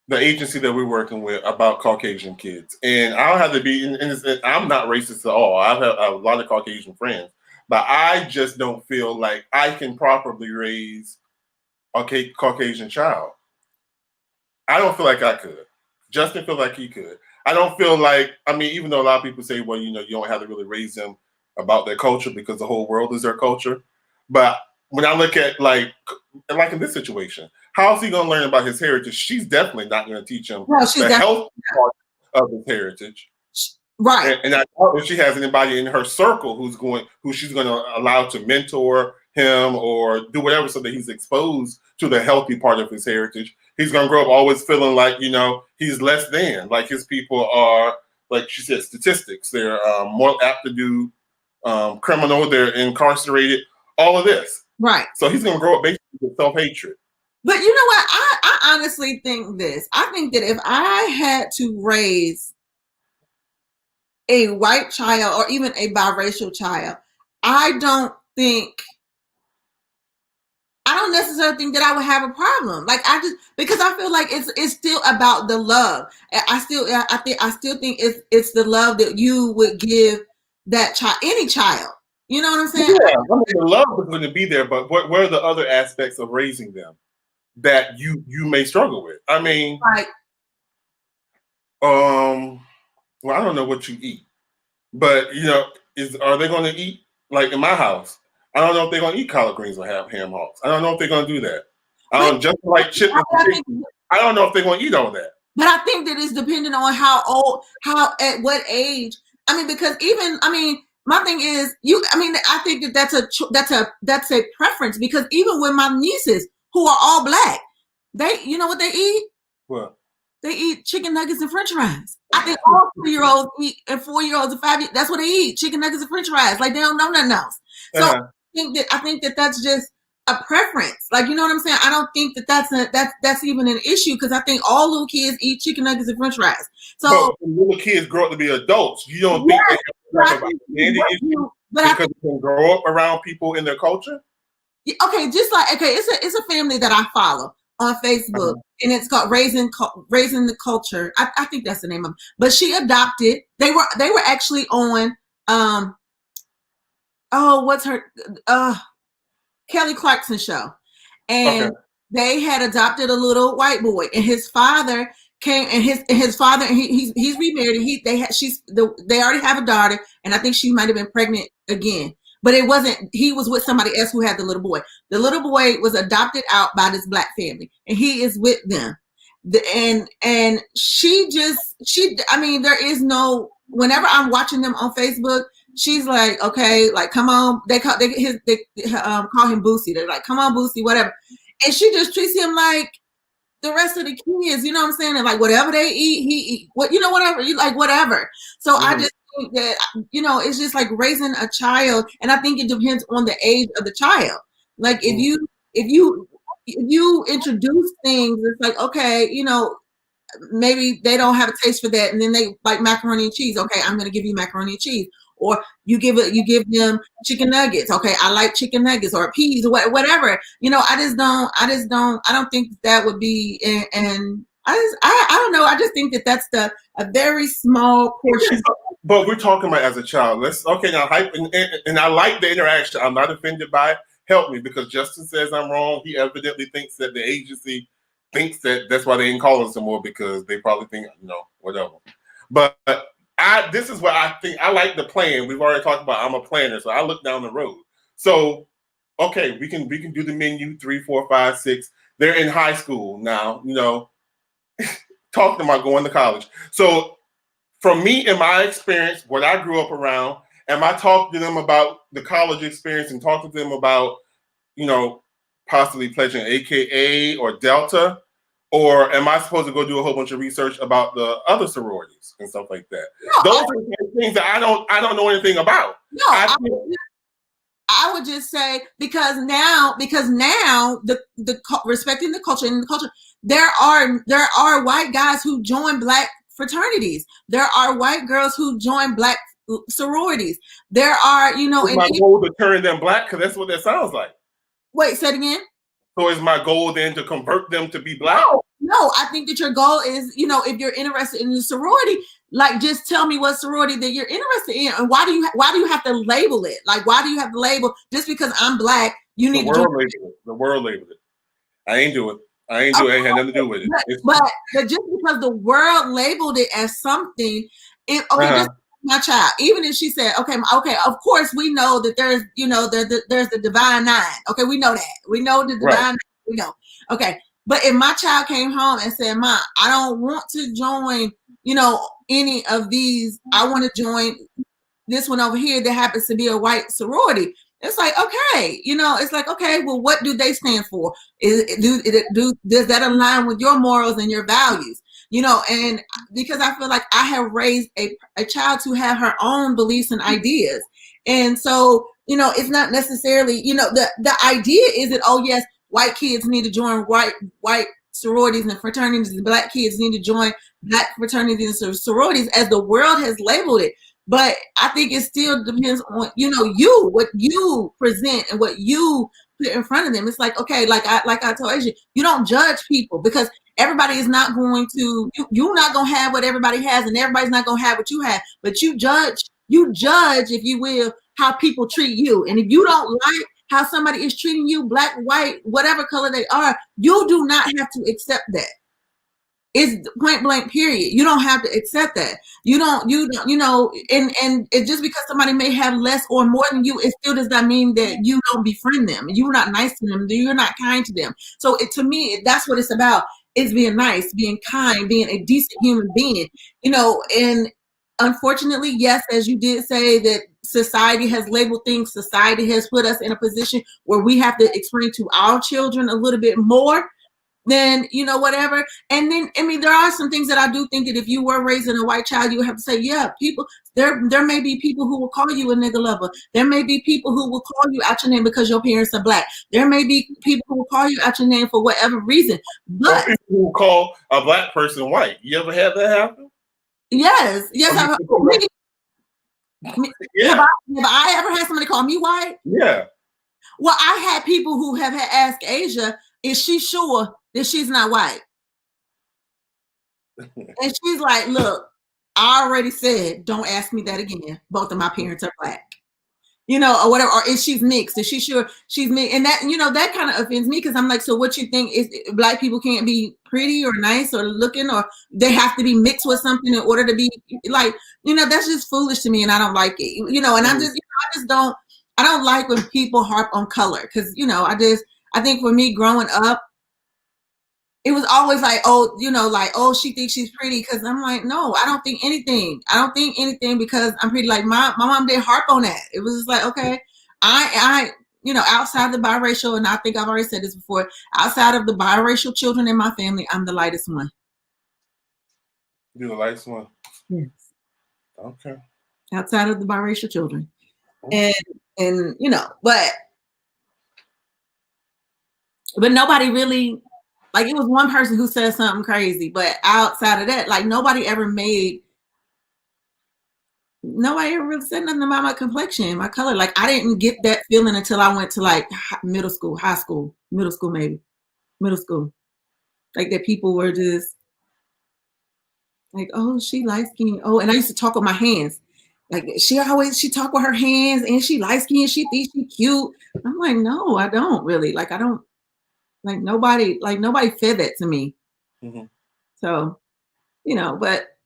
[SPEAKER 1] the agency that we're working with about Caucasian kids, and I'll have to be. And I'm not racist at all. I have a lot of Caucasian friends, but I just don't feel like I can properly raise a Caucasian child. I don't feel like I could. Justin feel like he could. I don't feel like. I mean, even though a lot of people say, well, you know, you don't have to really raise them about their culture because the whole world is their culture, but when I look at like in this situation, how is he going to learn about his heritage? She's definitely not going to teach him
[SPEAKER 2] Well, she's
[SPEAKER 1] the
[SPEAKER 2] definitely
[SPEAKER 1] health part of his heritage.
[SPEAKER 2] right.
[SPEAKER 1] And I doubt if she has anybody in her circle who she's going to allow to mentor him or do whatever so that he's exposed to the healthy part of his heritage. He's going to grow up always feeling like, you know, he's less than, like his people are, like she said, statistics. They're more apt to do criminal, they're incarcerated, all of this.
[SPEAKER 2] Right.
[SPEAKER 1] So he's going to grow up basically with self-hatred.
[SPEAKER 2] But you know what? I honestly think this. I think that if I had to raise a white child or even a biracial child, I don't necessarily think that I would have a problem. Like I just because I feel like it's still about the love. I still think it's the love that you would give that child, any child. You know what I'm saying?
[SPEAKER 1] Yeah, I mean, the love is going to be there, but what are the other aspects of raising them that you may struggle with? I mean,
[SPEAKER 2] Like
[SPEAKER 1] well, I don't know what you eat, but you know, are they going to eat like in my house? I don't know if they're going to eat collard greens or have ham hocks. I don't know if they're going to do that. Just like chicken. I don't know if they're going to eat all that.
[SPEAKER 2] But I think that it's dependent on how old, at what age. I mean, because even, I mean, my thing is, I think that that's a preference because even with my nieces who are all black, you know what they eat?
[SPEAKER 1] What?
[SPEAKER 2] They eat chicken nuggets and French fries. I think all 3-year-olds eat, and 4-year-olds and 5-year, that's what they eat: chicken nuggets and French fries. Like they don't know nothing else. So I think that that's just a preference. Like, you know what I'm saying? I don't think that that's even an issue because I think all little kids eat chicken nuggets and French fries. So
[SPEAKER 1] but when little kids grow up to be adults, you don't think they have a issue because they can grow up around people in their culture?
[SPEAKER 2] Okay, it's a family that I follow on Facebook, and it's called Raising the Culture. I think that's the name of it. But she adopted. They were actually on what's her Kelly Clarkson show, and they had adopted a little white boy, and his father came, and his father, and he's remarried, and they already have a daughter, and I think she might have been pregnant again. But it wasn't, he was with somebody else who had the little boy. The little boy was adopted out by this black family, and he is with them. And I mean, there is no, whenever I'm watching them on Facebook, she's like, okay, like, come on. They call him Boosie. They're like, come on, Boosie, whatever. And she just treats him like the rest of the kids, you know what I'm saying? And like whatever they eat, he eat. What, you know, whatever you like, whatever. So I just think that, you know, it's just like raising a child, and I think it depends on the age of the child. Like if you introduce things, it's like, okay, you know, maybe they don't have a taste for that, and then they like macaroni and cheese. Okay, I'm going to give you macaroni and cheese. Or you give them chicken nuggets. Okay, I like chicken nuggets or peas or whatever. You know, I don't think that would be. And I don't know. I just think that that's a very small portion.
[SPEAKER 1] But we're talking about as a child. Now hype, and I like the interaction. I'm not offended by it. Help me, because Justin says I'm wrong. He evidently thinks that the agency thinks that that's why they didn't call us anymore, because they probably think, you know, whatever. But this is what I think. I like the plan. We've already talked about, I'm a planner, so I look down the road. So, okay, we can do the menu 3, 4, 5, 6. They're in high school now, you know, talking about going to college. So from me and my experience, what I grew up around, and I talked to them about the college experience and talking to them about, you know, possibly pledging AKA or Delta? Or am I supposed to go do a whole bunch of research about the other sororities and stuff like that?
[SPEAKER 2] No,
[SPEAKER 1] Those are things that I don't know anything about.
[SPEAKER 2] No, I would just say because now the respecting the culture and the culture, there are white guys who join black fraternities. There are white girls who join black sororities. There are,
[SPEAKER 1] Is my goal to turn them black? Because that's what that sounds like.
[SPEAKER 2] Wait, say it again.
[SPEAKER 1] So is my goal then to convert them to be black?
[SPEAKER 2] No, I think that your goal is, if you're interested in the sorority, like just tell me what sorority that you're interested in, and why do you have to label it? Like, why do you have to label just because I'm black? You need
[SPEAKER 1] the world labeled it. I ain't do it. I ain't do it. It had nothing to do with it.
[SPEAKER 2] But just because the world labeled it as something, just my child, even if she said, okay, of course we know that there's, there's the divine nine. Okay, we know that. We know the divine nine. We know. Okay. But if my child came home and said, "Mom, I don't want to join, any of these. I want to join this one over here that happens to be a white sorority." It's like, okay, it's like, okay, well, what do they stand for? Does that align with your morals and your values? And because I feel like I have raised a child to have her own beliefs and ideas. And so, it's not necessarily, the idea is that, oh, yes, white kids need to join white sororities and fraternities, and black kids need to join black fraternities and sororities as the world has labeled it. But I think it still depends on, what you present and what you put in front of them. It's like, okay, like I told you, you don't judge people because everybody is not going to, you're not going to have what everybody has, and everybody's not going to have what you have, but you judge, if you will, how people treat you. And if you don't like how somebody is treating you, black, white, whatever color they are, you do not have to accept that. It's point blank, period. You don't have to accept that. You don't, and it just because somebody may have less or more than you, it still does not mean that you don't befriend them. You're not nice to them. You're not kind to them. So to me, that's what it's about. It's being nice, being kind, being a decent human being, and unfortunately, yes, as you did say, that society has labeled things. Society has put us in a position where we have to explain to our children a little bit more than, whatever. And then, there are some things that I do think that if you were raising a white child, you would have to say, yeah, people, there may be people who will call you a nigger lover. There may be people who will call you out your name because your parents are black. There may be people who will call you out your name for whatever reason. But
[SPEAKER 1] people who call a black person white. You ever had that happen?
[SPEAKER 2] Yes. Have I ever had somebody call me white?
[SPEAKER 1] Yeah.
[SPEAKER 2] Well, I had people who have asked Asia, is she sure that she's not white? And she's like, look, I already said, don't ask me that again. Both of my parents are black. Or whatever, or if she's mixed, is she sure she's mixed? And that, that kind of offends me because I'm like, so what you think is black people can't be pretty or nice or looking, or they have to be mixed with something in order to be like, that's just foolish to me, and I don't like it. And I just don't like when people harp on color because, I think for me growing up, it was always like, oh, she thinks she's pretty because I'm like, no, I don't think anything. I don't think anything because I'm pretty. Like my mom didn't harp on that. It was just like, okay, I outside the biracial, and I think I've already said this before, outside of the biracial children in my family, I'm the lightest one.
[SPEAKER 1] You're the lightest one?
[SPEAKER 2] Yes.
[SPEAKER 1] Okay.
[SPEAKER 2] Outside of the biracial children. Okay. And but nobody really, like, it was one person who said something crazy, but outside of that, like, nobody ever really said nothing about my complexion, my color. Like, I didn't get that feeling until I went to like middle school. Like that people were just like, oh, she light skinned. Oh, and I used to talk with my hands. Like she talk with her hands, and she light skinned. She thinks she cute. I'm like, no, I don't really. Like, I don't. Like nobody fed that to me.
[SPEAKER 1] Mm-hmm.
[SPEAKER 2] So, but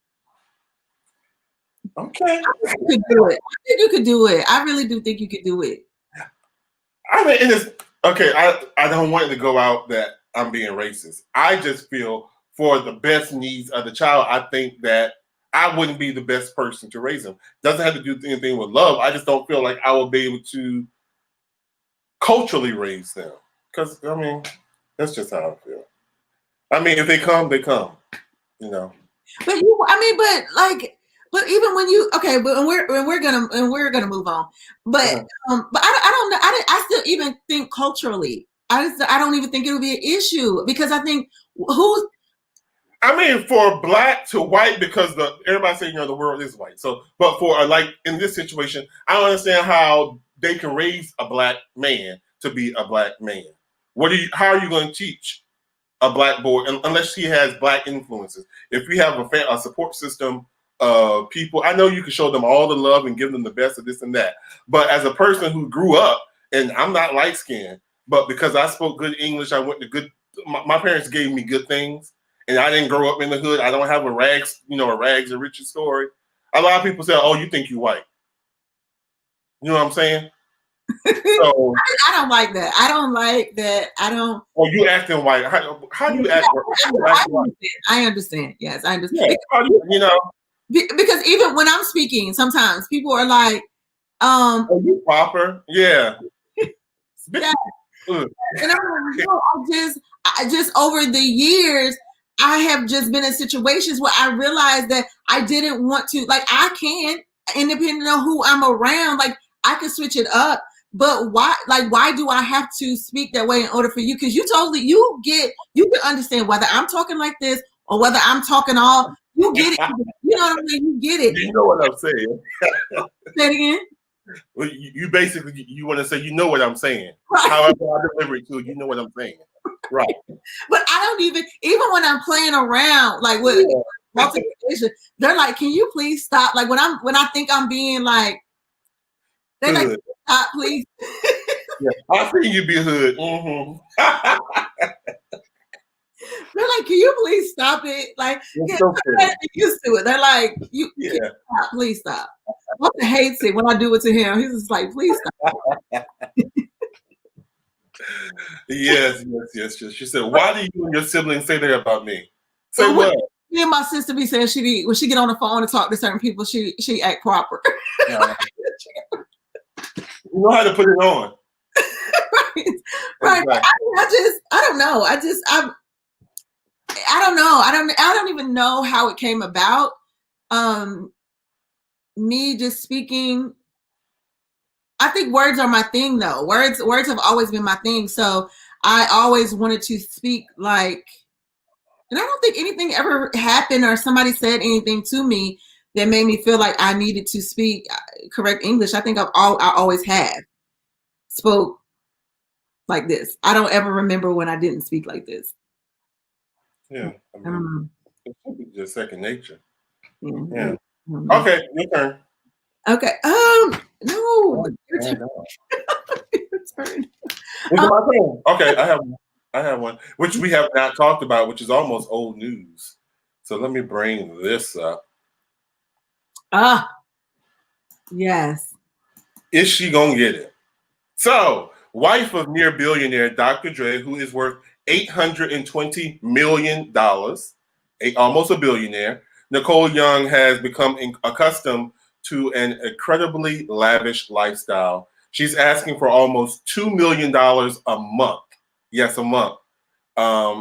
[SPEAKER 1] okay.
[SPEAKER 2] I think you could do it. I think you could do it. I really do think you could do it.
[SPEAKER 1] I mean, it is okay. I don't want it to go out that I'm being racist. I just feel for the best needs of the child, I think that I wouldn't be the best person to raise them. Doesn't have to do anything with love. I just don't feel like I will be able to culturally raise them. Because I mean, that's just how I feel. I mean, if they come, they come. You know.
[SPEAKER 2] But but even when you okay, but we're gonna move on. But but I don't know. I still even think culturally. I don't even think it would be an issue because I think who's
[SPEAKER 1] I mean, for black to white, because everybody say the world is white. So, but for like in this situation, I don't understand how they can raise a black man to be a black man. How are you going to teach a black boy unless he has black influences? If we have a support system of people, I know you can show them all the love and give them the best of this and that. But as a person who grew up, and I'm not light skinned, but because I spoke good English, I went to good. My parents gave me good things. And I didn't grow up in the hood. I don't have a rags and riches story. A lot of people say, "Oh, you think you white?" You know what I'm saying? So
[SPEAKER 2] I don't like that. I don't like that. I don't.
[SPEAKER 1] Oh, you acting white? How do you act?
[SPEAKER 2] I understand. Yes, I understand.
[SPEAKER 1] Yeah, how do
[SPEAKER 2] because even when I'm speaking, sometimes people are like,
[SPEAKER 1] "Oh, you proper?" Yeah.
[SPEAKER 2] Yeah. And I'm like, no, I just over the years, I have just been in situations where I realized that I didn't want to, like, I can, independent of who I'm around, like, I can switch it up. But why do I have to speak that way in order for you? Because you can understand whether I'm talking like this or whether I'm talking all, you get it. You know what I mean? You get it.
[SPEAKER 1] You know what I'm saying.
[SPEAKER 2] Say it again.
[SPEAKER 1] Well, you basically, you want to say, you know what I'm saying. Right. However I deliver it to you, you know what I'm saying. Right.
[SPEAKER 2] But I don't even when I'm playing around, like with multiplication, they're like, can you please stop? Like when I think I'm being like, they're like, stop, please.
[SPEAKER 1] Yeah, I think you be hood. Mm-hmm.
[SPEAKER 2] They're like, can you please stop it? Like, they're used to it. They're like, stop, please stop. Walter hates it when I do it to him. He's just like, please stop.
[SPEAKER 1] Yes. She said, why do you and your siblings say that about me? Say what?
[SPEAKER 2] Me and my sister be saying when she get on the phone and talk to certain people, she act proper.
[SPEAKER 1] You know how to put it on.
[SPEAKER 2] Right. Exactly. I don't know. I don't know. I don't even know how it came about. Me just speaking. I think words are my thing though. Words have always been my thing. So I always wanted to speak like, and I don't think anything ever happened or somebody said anything to me that made me feel like I needed to speak correct English. I think I always have spoke like this. I don't ever remember when I didn't speak like this.
[SPEAKER 1] Yeah. I mean, it should be just second nature.
[SPEAKER 2] Yeah.
[SPEAKER 1] Okay, your turn.
[SPEAKER 2] Okay. No. Your turn. Your turn.
[SPEAKER 1] Okay, I have one, which we have not talked about, which is almost old news. So let me bring this up.
[SPEAKER 2] Yes.
[SPEAKER 1] Is she gonna get it? So, wife of near billionaire Dr. Dre, who is worth $820 million, almost a billionaire, Nicole Young has become accustomed to an incredibly lavish lifestyle. She's asking for almost $2 million a month. Yes, a month.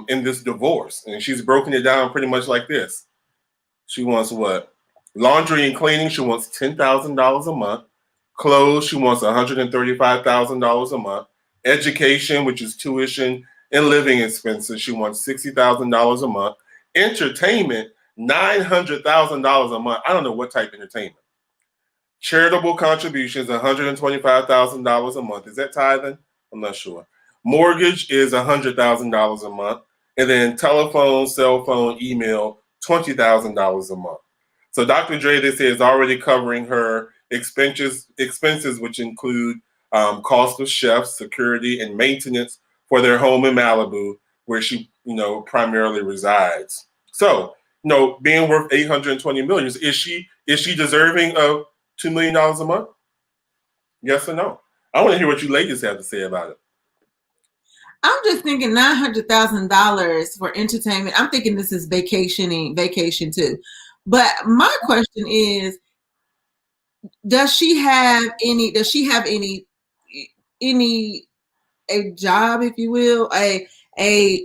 [SPEAKER 1] In this divorce. And she's broken it down pretty much like this. She wants what? Laundry and cleaning, she wants $10,000 a month. Clothes, she wants $135,000 a month. Education, which is tuition and living expenses, she wants $60,000 a month. Entertainment, $900,000 a month. I don't know what type of entertainment. Charitable contributions, $125,000 a month. Is that tithing? I'm not sure. Mortgage is $100,000 a month. And then telephone, cell phone, email, $20,000 a month. So Dr. Dre, they say, is already covering her expenses, which include cost of chefs, security, and maintenance for their home in Malibu, where she, primarily resides. So, being worth $820 million, is she deserving of $2 million a month? Yes or no? I want to hear what you ladies have to say about it.
[SPEAKER 2] I'm just thinking $900,000 for entertainment. I'm thinking this is vacation too. But my question is, does she have any a job, if you will,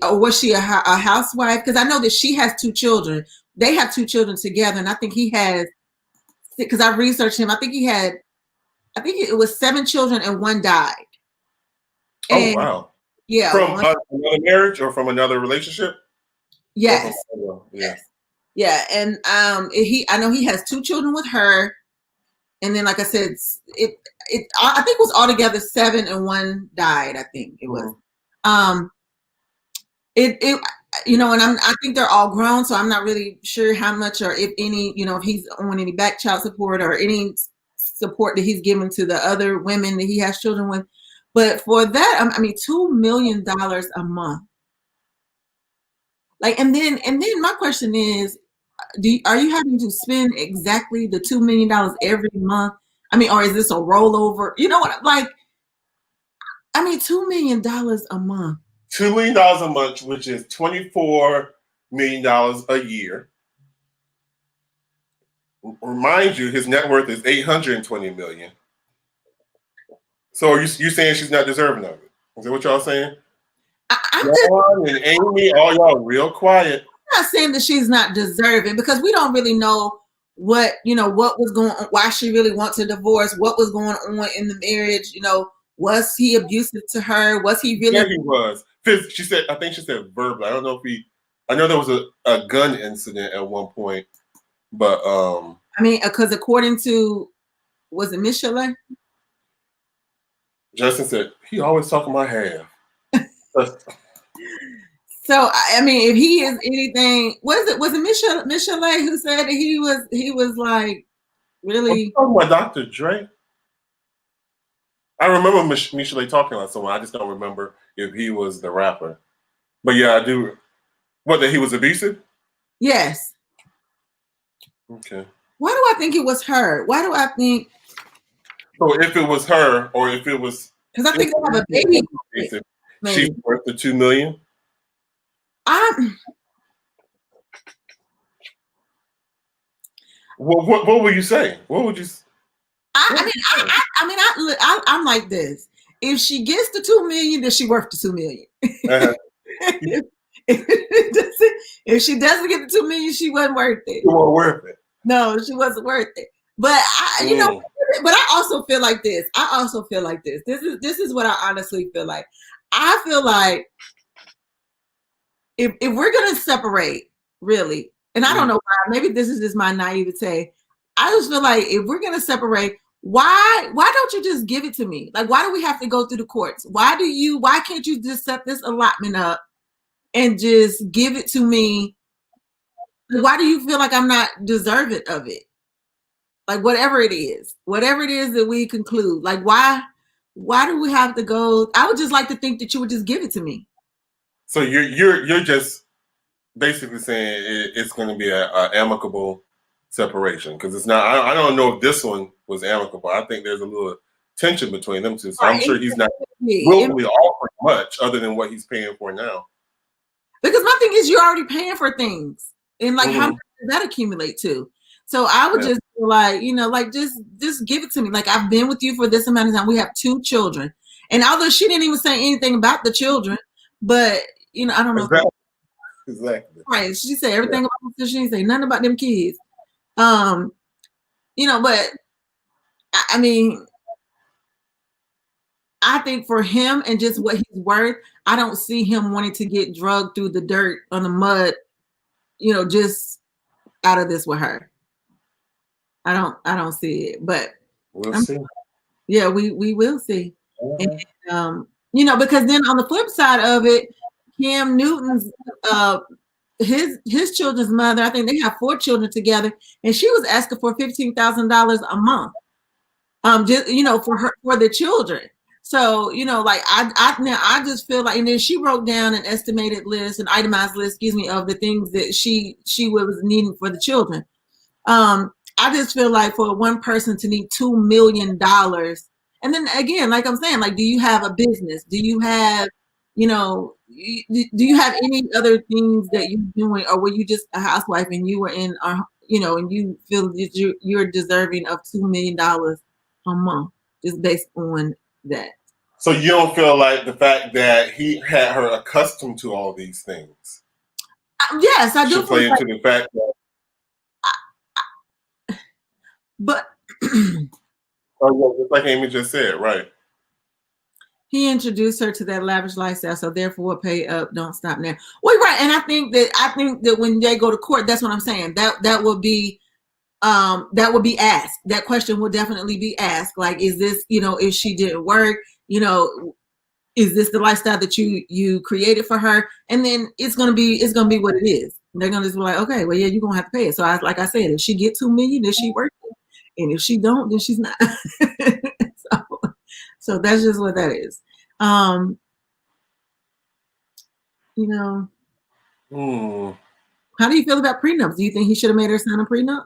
[SPEAKER 2] or was she a housewife? Because I know that she has 2 children. They have 2 children together, and I think he has. Because I researched him, I think it was 7 children and 1 died.
[SPEAKER 1] Oh
[SPEAKER 2] And
[SPEAKER 1] wow!
[SPEAKER 2] yeah,
[SPEAKER 1] From another marriage or from another relationship?
[SPEAKER 2] Yes.
[SPEAKER 1] Yeah.
[SPEAKER 2] Yeah, and I know he has 2 children with her, and then like I said, I think it was altogether 7 and 1 died. I think it was. It and I think they're all grown, so I'm not really sure how much or if any, if he's on any back child support or any support that he's given to the other women that he has children with. But for that, I mean, $2 million a month. Like, and then my question is, are you having to spend exactly the $2 million every month? I mean, or is this a rollover? You know what? Like, I mean, $2 million a month.
[SPEAKER 1] $2 million a month, which is $24 million a year. Remind you, his net worth is $820 million. So are you saying she's not deserving of it? Is that what y'all saying? John and Amy, all y'all real quiet.
[SPEAKER 2] I'm not saying that she's not deserving, because we don't really know what was going on, why she really wants a divorce, what was going on in the marriage. Was he abusive to her? Was he really?
[SPEAKER 1] Yeah, he was. She said, I think she said verbally. I don't know if I know there was a gun incident at one point, but
[SPEAKER 2] I mean, because according to, was it Miss Chalet?
[SPEAKER 1] Justin said, he always talking my half.
[SPEAKER 2] So I mean, if he is anything, was it Miss Chalet who said that he was like really?
[SPEAKER 1] Talking about Dr. Dre. I remember Miss Chalet talking about someone. I just don't remember if he was the rapper. But yeah, I do. What, that he was abusive?
[SPEAKER 2] Yes.
[SPEAKER 1] Okay.
[SPEAKER 2] Why do I think it was her? Why do I think?
[SPEAKER 1] So if it was her, or if it was,
[SPEAKER 2] because I think they have a baby.
[SPEAKER 1] She's worth the $2 million. What would you say? What would you?
[SPEAKER 2] I'm like this. If she gets the $2 million, then she worth the $2 million.
[SPEAKER 1] Uh-huh.
[SPEAKER 2] If she doesn't get the $2 million, she wasn't worth it.
[SPEAKER 1] She wasn't worth it.
[SPEAKER 2] No, she wasn't worth it. But but I also feel like this. This is what I honestly feel like. I feel like if we're gonna separate, really, and I don't know why, maybe this is just my naivete. I just feel like if we're gonna separate, why don't you just give it to me? Like, why do we have to go through the courts? Why can't you just set this allotment up and just give it to me? Why do you feel like I'm not deserving of it? Like, whatever it is that we conclude, like, why do we have to go? I would just like to think that you would just give it to me.
[SPEAKER 1] So you're just basically saying it's going to be an amicable separation, because it's not. I don't know if this one was amicable. I think there's a little tension between them two. So I'm sure he's not willfully offering much other than what he's paying for now.
[SPEAKER 2] Because my thing is, you're already paying for things, and like, how much does that accumulate to? So I would just feel like, just give it to me. Like, I've been with you for this amount of time. We have 2 children, and although she didn't even say anything about the children, but I don't know.
[SPEAKER 1] Exactly.
[SPEAKER 2] Right. She said everything about them. She didn't say nothing about them kids. But I mean, I think for him and just what he's worth, I don't see him wanting to get drugged through the dirt on the mud, just out of this with her. I don't see it, but
[SPEAKER 1] we'll see.
[SPEAKER 2] Yeah, we will see. And, because then on the flip side of it, Cam Newton's his children's mother, I think they have 4 children together, and she was asking for $15,000 a month, just for the children. So I just feel like, and then she wrote down an estimated list, an itemized list, of the things that she was needing for the children. I just feel like for one person to need $2 million, and then again, like I'm saying, like, do you have a business? Do you have, do you have any other things that you're doing, or were you just a housewife and you were in, and you feel that you're deserving of $2 million a month just based on that?
[SPEAKER 1] So you don't feel like the fact that he had her accustomed to all these things
[SPEAKER 2] Yes, I do
[SPEAKER 1] should play
[SPEAKER 2] feel like,
[SPEAKER 1] into the fact that,
[SPEAKER 2] but
[SPEAKER 1] oh, yeah, just like Amy just said, right?
[SPEAKER 2] he introduced her to that lavish lifestyle, so therefore pay up, don't stop now. Well, right, and I think that when they go to court, that's what I'm saying. That would be asked. That question will definitely be asked. Like, is this, if she didn't work, is this the lifestyle that you created for her? And then it's gonna be what it is. They're gonna just be like, okay, well, yeah, you're gonna have to pay it. So like I said, if she get $2 million, then she worked it. And if she don't, then she's not. so that's just what that is. How do you feel about prenups? Do you think he should have made her sign a prenup?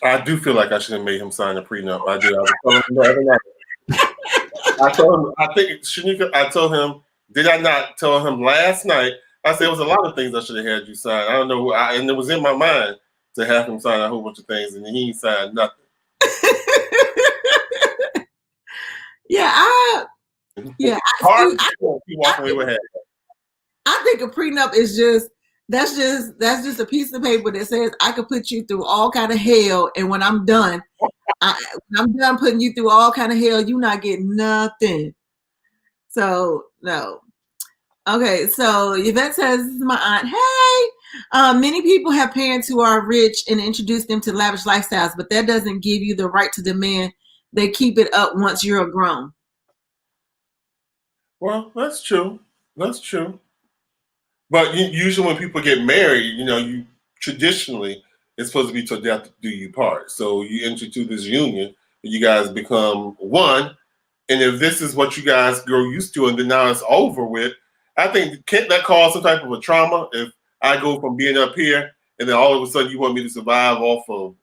[SPEAKER 1] I do feel like I should have made him sign a prenup. I do. I was telling him the other night. I told him, I think, Shanika, I told him, did I not tell him last night? I said, it was a lot of things I should have had you sign. I don't know. And it was in my mind to have him sign a whole bunch of things, and he signed nothing.
[SPEAKER 2] I think a prenup is just a piece of paper that says I could put you through all kind of hell, and when I'm done, putting you through all kind of hell, you're not getting nothing. So no. Okay, so Yvette says, this is my aunt. Hey, many people have parents who are rich and introduce them to lavish lifestyles, but that doesn't give you the right to demand they keep it up once you're grown.
[SPEAKER 1] Well, that's true. That's true. But usually when people get married, you traditionally, it's supposed to be till death do you part. So you enter into this union, and you guys become one. And if this is what you guys grow used to, and then now it's over with, I think, can't that cause some type of a trauma? If I go from being up here, and then all of a sudden you want me to survive off of,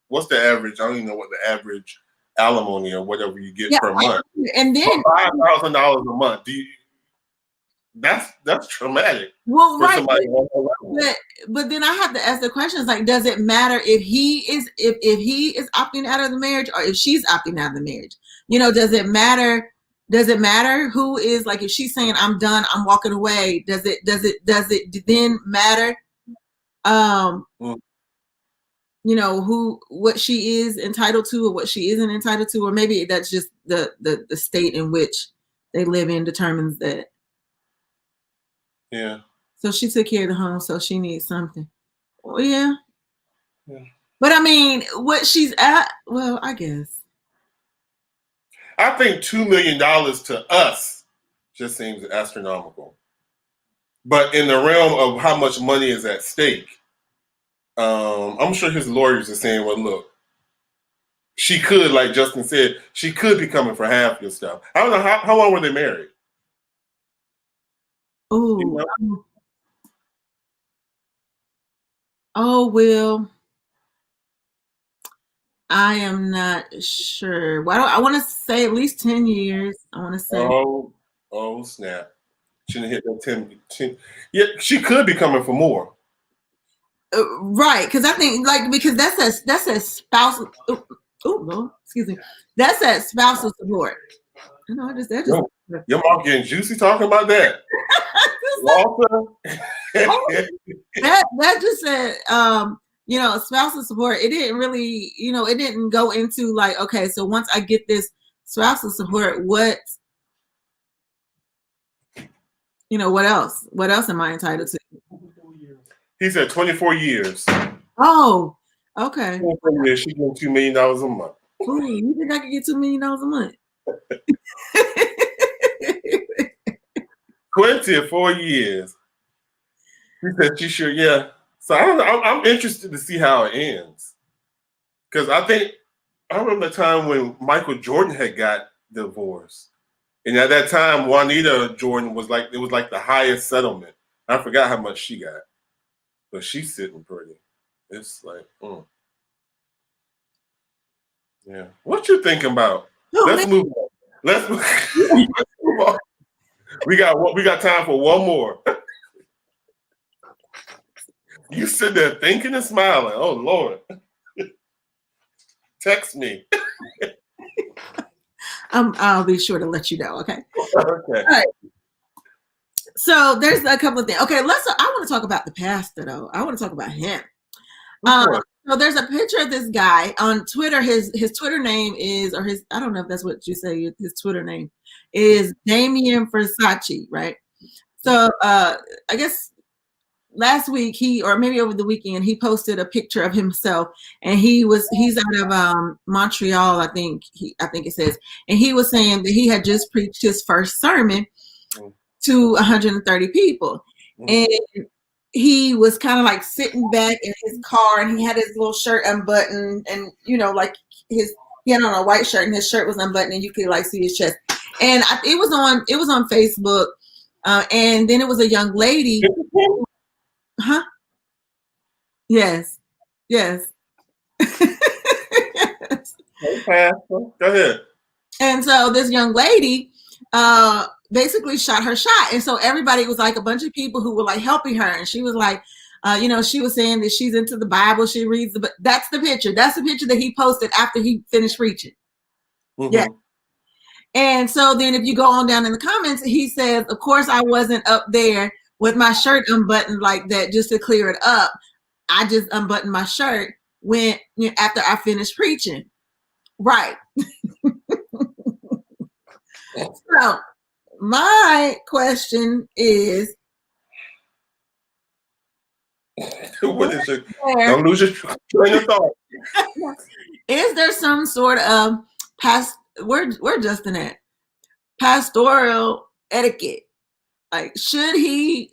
[SPEAKER 1] what's the average? I don't even know what the average alimony or whatever you get per month.
[SPEAKER 2] And then
[SPEAKER 1] $5,000 a month. That's traumatic.
[SPEAKER 2] Well, right. But then I have to ask the questions like, does it matter if he is opting out of the marriage or if she's opting out of the marriage? Does it matter? Does it matter who is, like, if she's saying I'm done, I'm walking away? Does it then matter? What she is entitled to or what she isn't entitled to, or maybe that's just the state in which they live in determines that.
[SPEAKER 1] Yeah.
[SPEAKER 2] So she took care of the home, so she needs something. Well, yeah. But I mean, what she's at, well, I guess.
[SPEAKER 1] I think $2 million to us just seems astronomical. But in the realm of how much money is at stake, I'm sure his lawyers are saying, well, look, she could, like Justin said, she could be coming for half your stuff. I don't know, how long were they married?
[SPEAKER 2] Oh, well, I am not sure. Well, I want to say at least 10 years. I want to say.
[SPEAKER 1] Oh, snap. Shouldn't hit that 10. Yeah, she could be coming for more.
[SPEAKER 2] Right, because I think, because that's a spousal. Lord, excuse me. That's that spousal support. I know,
[SPEAKER 1] Your mom getting juicy talking about that.
[SPEAKER 2] that just said, spousal support. It didn't really, it didn't go into like, okay, so once I get this spousal support, what else? What else am I entitled to?
[SPEAKER 1] He said 24 years.
[SPEAKER 2] Oh, okay.
[SPEAKER 1] 24 years, she getting $2 million a month.
[SPEAKER 2] Ooh, you think I could get $2 million a month?
[SPEAKER 1] 24 years. She said she sure, yeah. So I don't know. I'm interested to see how it ends. Because I remember the time when Michael Jordan had got divorced. And at that time, Juanita Jordan was like the highest settlement. I forgot how much she got. But she's sitting pretty. It's like, yeah. What you thinking about? Let's move on. Let's move on. We got time for one more. You sit there thinking and smiling. Oh Lord. Text me.
[SPEAKER 2] I'll be sure to let you know. Okay.
[SPEAKER 1] Okay.
[SPEAKER 2] All right. So there's a couple of things. Okay, I want to talk about the pastor though. I want to talk about him. So there's a picture of this guy on Twitter. His Twitter name is, or his, I don't know if that's what you say, his Twitter name is Damien Versace, right? So I guess last week or maybe over the weekend, he posted a picture of himself, and he's out of Montreal, I think it says, and he was saying that he had just preached his first sermon to 130 people. And he was kind of like sitting back in his car, and he had his little shirt unbuttoned, and like he had on a white shirt, and his shirt was unbuttoned, and you could like see his chest. And it was on Facebook, and then it was a young lady. Huh? Yes. Hey,
[SPEAKER 1] Pastor. Go ahead.
[SPEAKER 2] And so this young lady basically shot her shot. And so everybody was like a bunch of people who were like helping her. And she was like, she was saying that she's into the Bible. She reads but that's the picture. That's the picture that he posted after he finished preaching. Mm-hmm. Yeah. And so then if you go on down in the comments, he says, of course, I wasn't up there with my shirt unbuttoned like that just to clear it up. I just unbuttoned my shirt when after I finished preaching. Right. So my question is,
[SPEAKER 1] what is it? Don't lose your train of thought.
[SPEAKER 2] Is there some sort of where Justin at? Pastoral etiquette? Like, should he,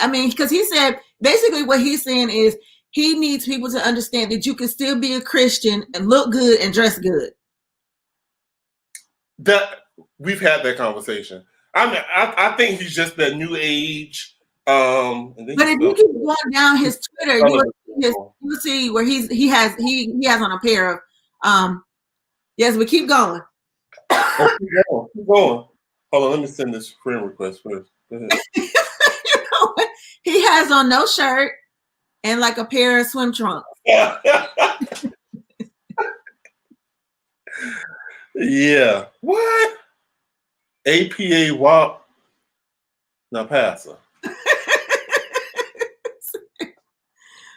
[SPEAKER 2] I mean, because he said basically what he's saying is he needs people to understand that you can still be a Christian and look good and dress good.
[SPEAKER 1] That we've had that conversation. I mean, I think he's just that new age. But
[SPEAKER 2] if you keep going down his Twitter, you will see where he has on a pair of yes, but keep going.
[SPEAKER 1] Keep going. Hold on, let me send this friend request first. Go ahead.
[SPEAKER 2] He has on no shirt and like a pair of swim trunks.
[SPEAKER 1] Yeah. What? APA WAP. Now, Pastor.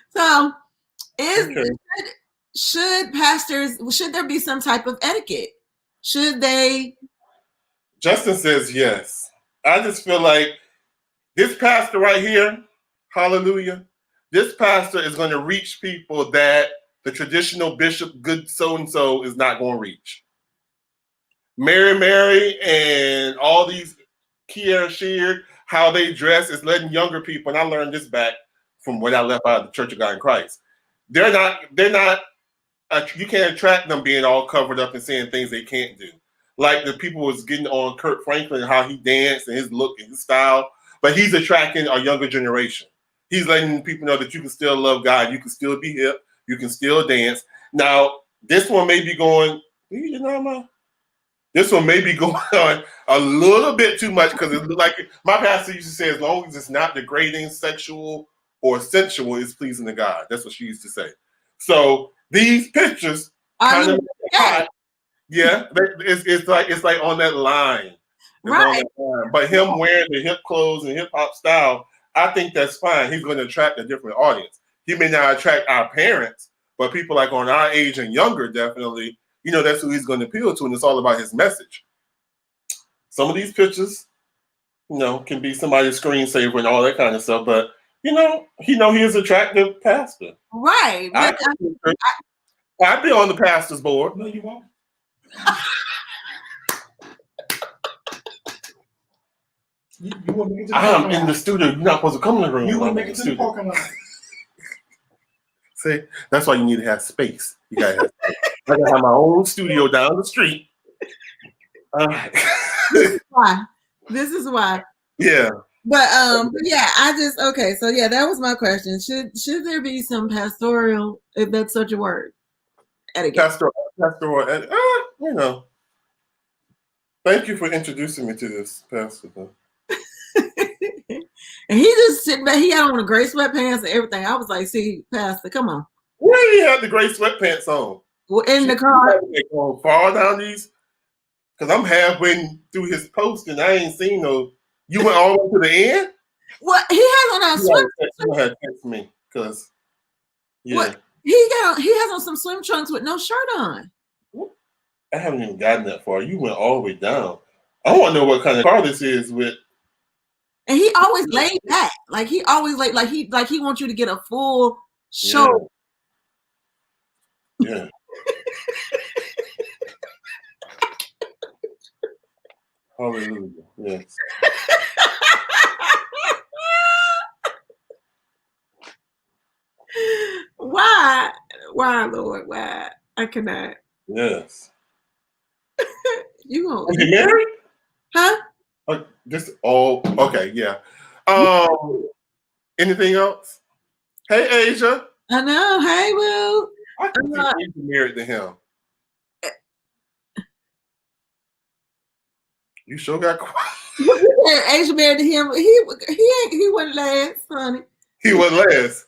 [SPEAKER 2] So, should pastors, should there be some type of etiquette? Should they?
[SPEAKER 1] Justin says yes. I just feel like this pastor right here, hallelujah, this pastor is going to reach people that the traditional bishop, good so-and-so, is not going to reach. Mary, and all these Kiera Sheard, how they dress is letting younger people, and I learned this back from when I left out of the Church of God in Christ. They're not, you can't attract them being all covered up and saying things they can't do. Like the people was getting on Kirk Franklin, how he danced and his look and his style, but he's attracting a younger generation. He's letting people know that you can still love God, you can still be hip, you can still dance. Now, this one may be going, this one may be going on a little bit too much because it's like my pastor used to say, as long as it's not degrading, sexual, or sensual, it's pleasing to God. That's what she used to say. So these pictures kind of hot. Yeah, it's like on that line.
[SPEAKER 2] Right.
[SPEAKER 1] But him wearing the hip clothes and hip hop style, I think that's fine. He's going to attract a different audience. He may not attract our parents, but people like on our age and younger, definitely, that's who he's going to appeal to, and it's all about his message. Some of these pictures, can be somebody's screensaver and all that kind of stuff, but he is an attractive pastor.
[SPEAKER 2] Right.
[SPEAKER 1] I'd be on the pastor's board.
[SPEAKER 3] No, you won't. You want me to
[SPEAKER 1] I'm in the studio. You're not supposed to come in the room.
[SPEAKER 3] You want to make it to the parking lot.
[SPEAKER 1] See, that's why you need to have space. You gotta have space. I gotta have my own studio down the street.
[SPEAKER 2] This is why.
[SPEAKER 1] Yeah.
[SPEAKER 2] But yeah, so yeah, that was my question. Should there be some pastoral, if that's such a word, etiquette?
[SPEAKER 1] Pastoral etiquette. Thank you for introducing me to this, Pastor.
[SPEAKER 2] And he just sitting back. He had on the gray sweatpants and everything. I was like, "See, Pastor, come on."
[SPEAKER 1] Where did he have the gray sweatpants on?
[SPEAKER 2] Well, in the car.
[SPEAKER 1] Fall down these. Because I'm halfway through his post and I ain't seen no. You went all the way to the end?
[SPEAKER 2] What he has on a swim.
[SPEAKER 1] You had to text me because, yeah.
[SPEAKER 2] What? He has on some swim trunks with no shirt on.
[SPEAKER 1] I haven't even gotten that far. You went all the way down. I want to know what kind of car this is with.
[SPEAKER 2] And he always laid back. Like he always like he wants you to get a full show.
[SPEAKER 1] Yeah. Hallelujah. Yes.
[SPEAKER 2] Why, Lord? Why? I cannot.
[SPEAKER 1] Yes.
[SPEAKER 2] You gonna
[SPEAKER 1] Are you married?
[SPEAKER 2] huh?
[SPEAKER 1] This all okay, yeah. Anything else? Hey Asia.
[SPEAKER 2] I know. Hey, Will.
[SPEAKER 1] I can see Asia married to him. You sure got quiet.
[SPEAKER 2] Asia married to him. He wasn't last, honey.
[SPEAKER 1] He was last.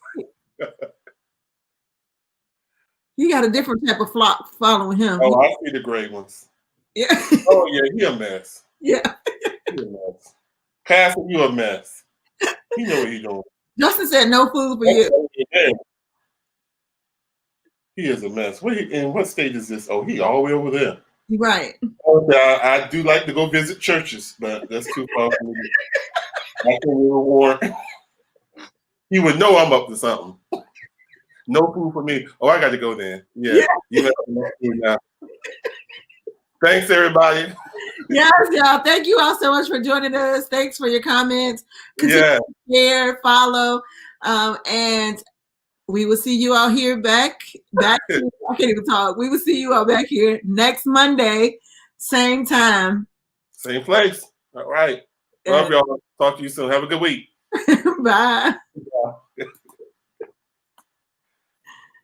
[SPEAKER 2] He got a different type of flock following him.
[SPEAKER 1] Oh, I see the gray ones.
[SPEAKER 2] Yeah.
[SPEAKER 1] Oh yeah, he a mess.
[SPEAKER 2] Yeah.
[SPEAKER 1] He a mess. Pastor, you a mess. You know what he doing.
[SPEAKER 2] Justin said no food for you.
[SPEAKER 1] He is a mess. In what state is this? Oh, he all the way over there.
[SPEAKER 2] Right.
[SPEAKER 1] I do like to go visit churches, but that's too far for me. I can't even warn. He would know I'm up to something. No food for me. Oh, I got to go then. Yeah. You have enough food now. Thanks, everybody.
[SPEAKER 2] Yes, y'all. Thank you all so much for joining us. Thanks for your comments. Continue to share, follow, and we will see you all here back. I can't even talk. We will see you all back here next Monday, same time.
[SPEAKER 1] Same place. All right. Love y'all. Talk to you soon. Have a good week.
[SPEAKER 2] Bye.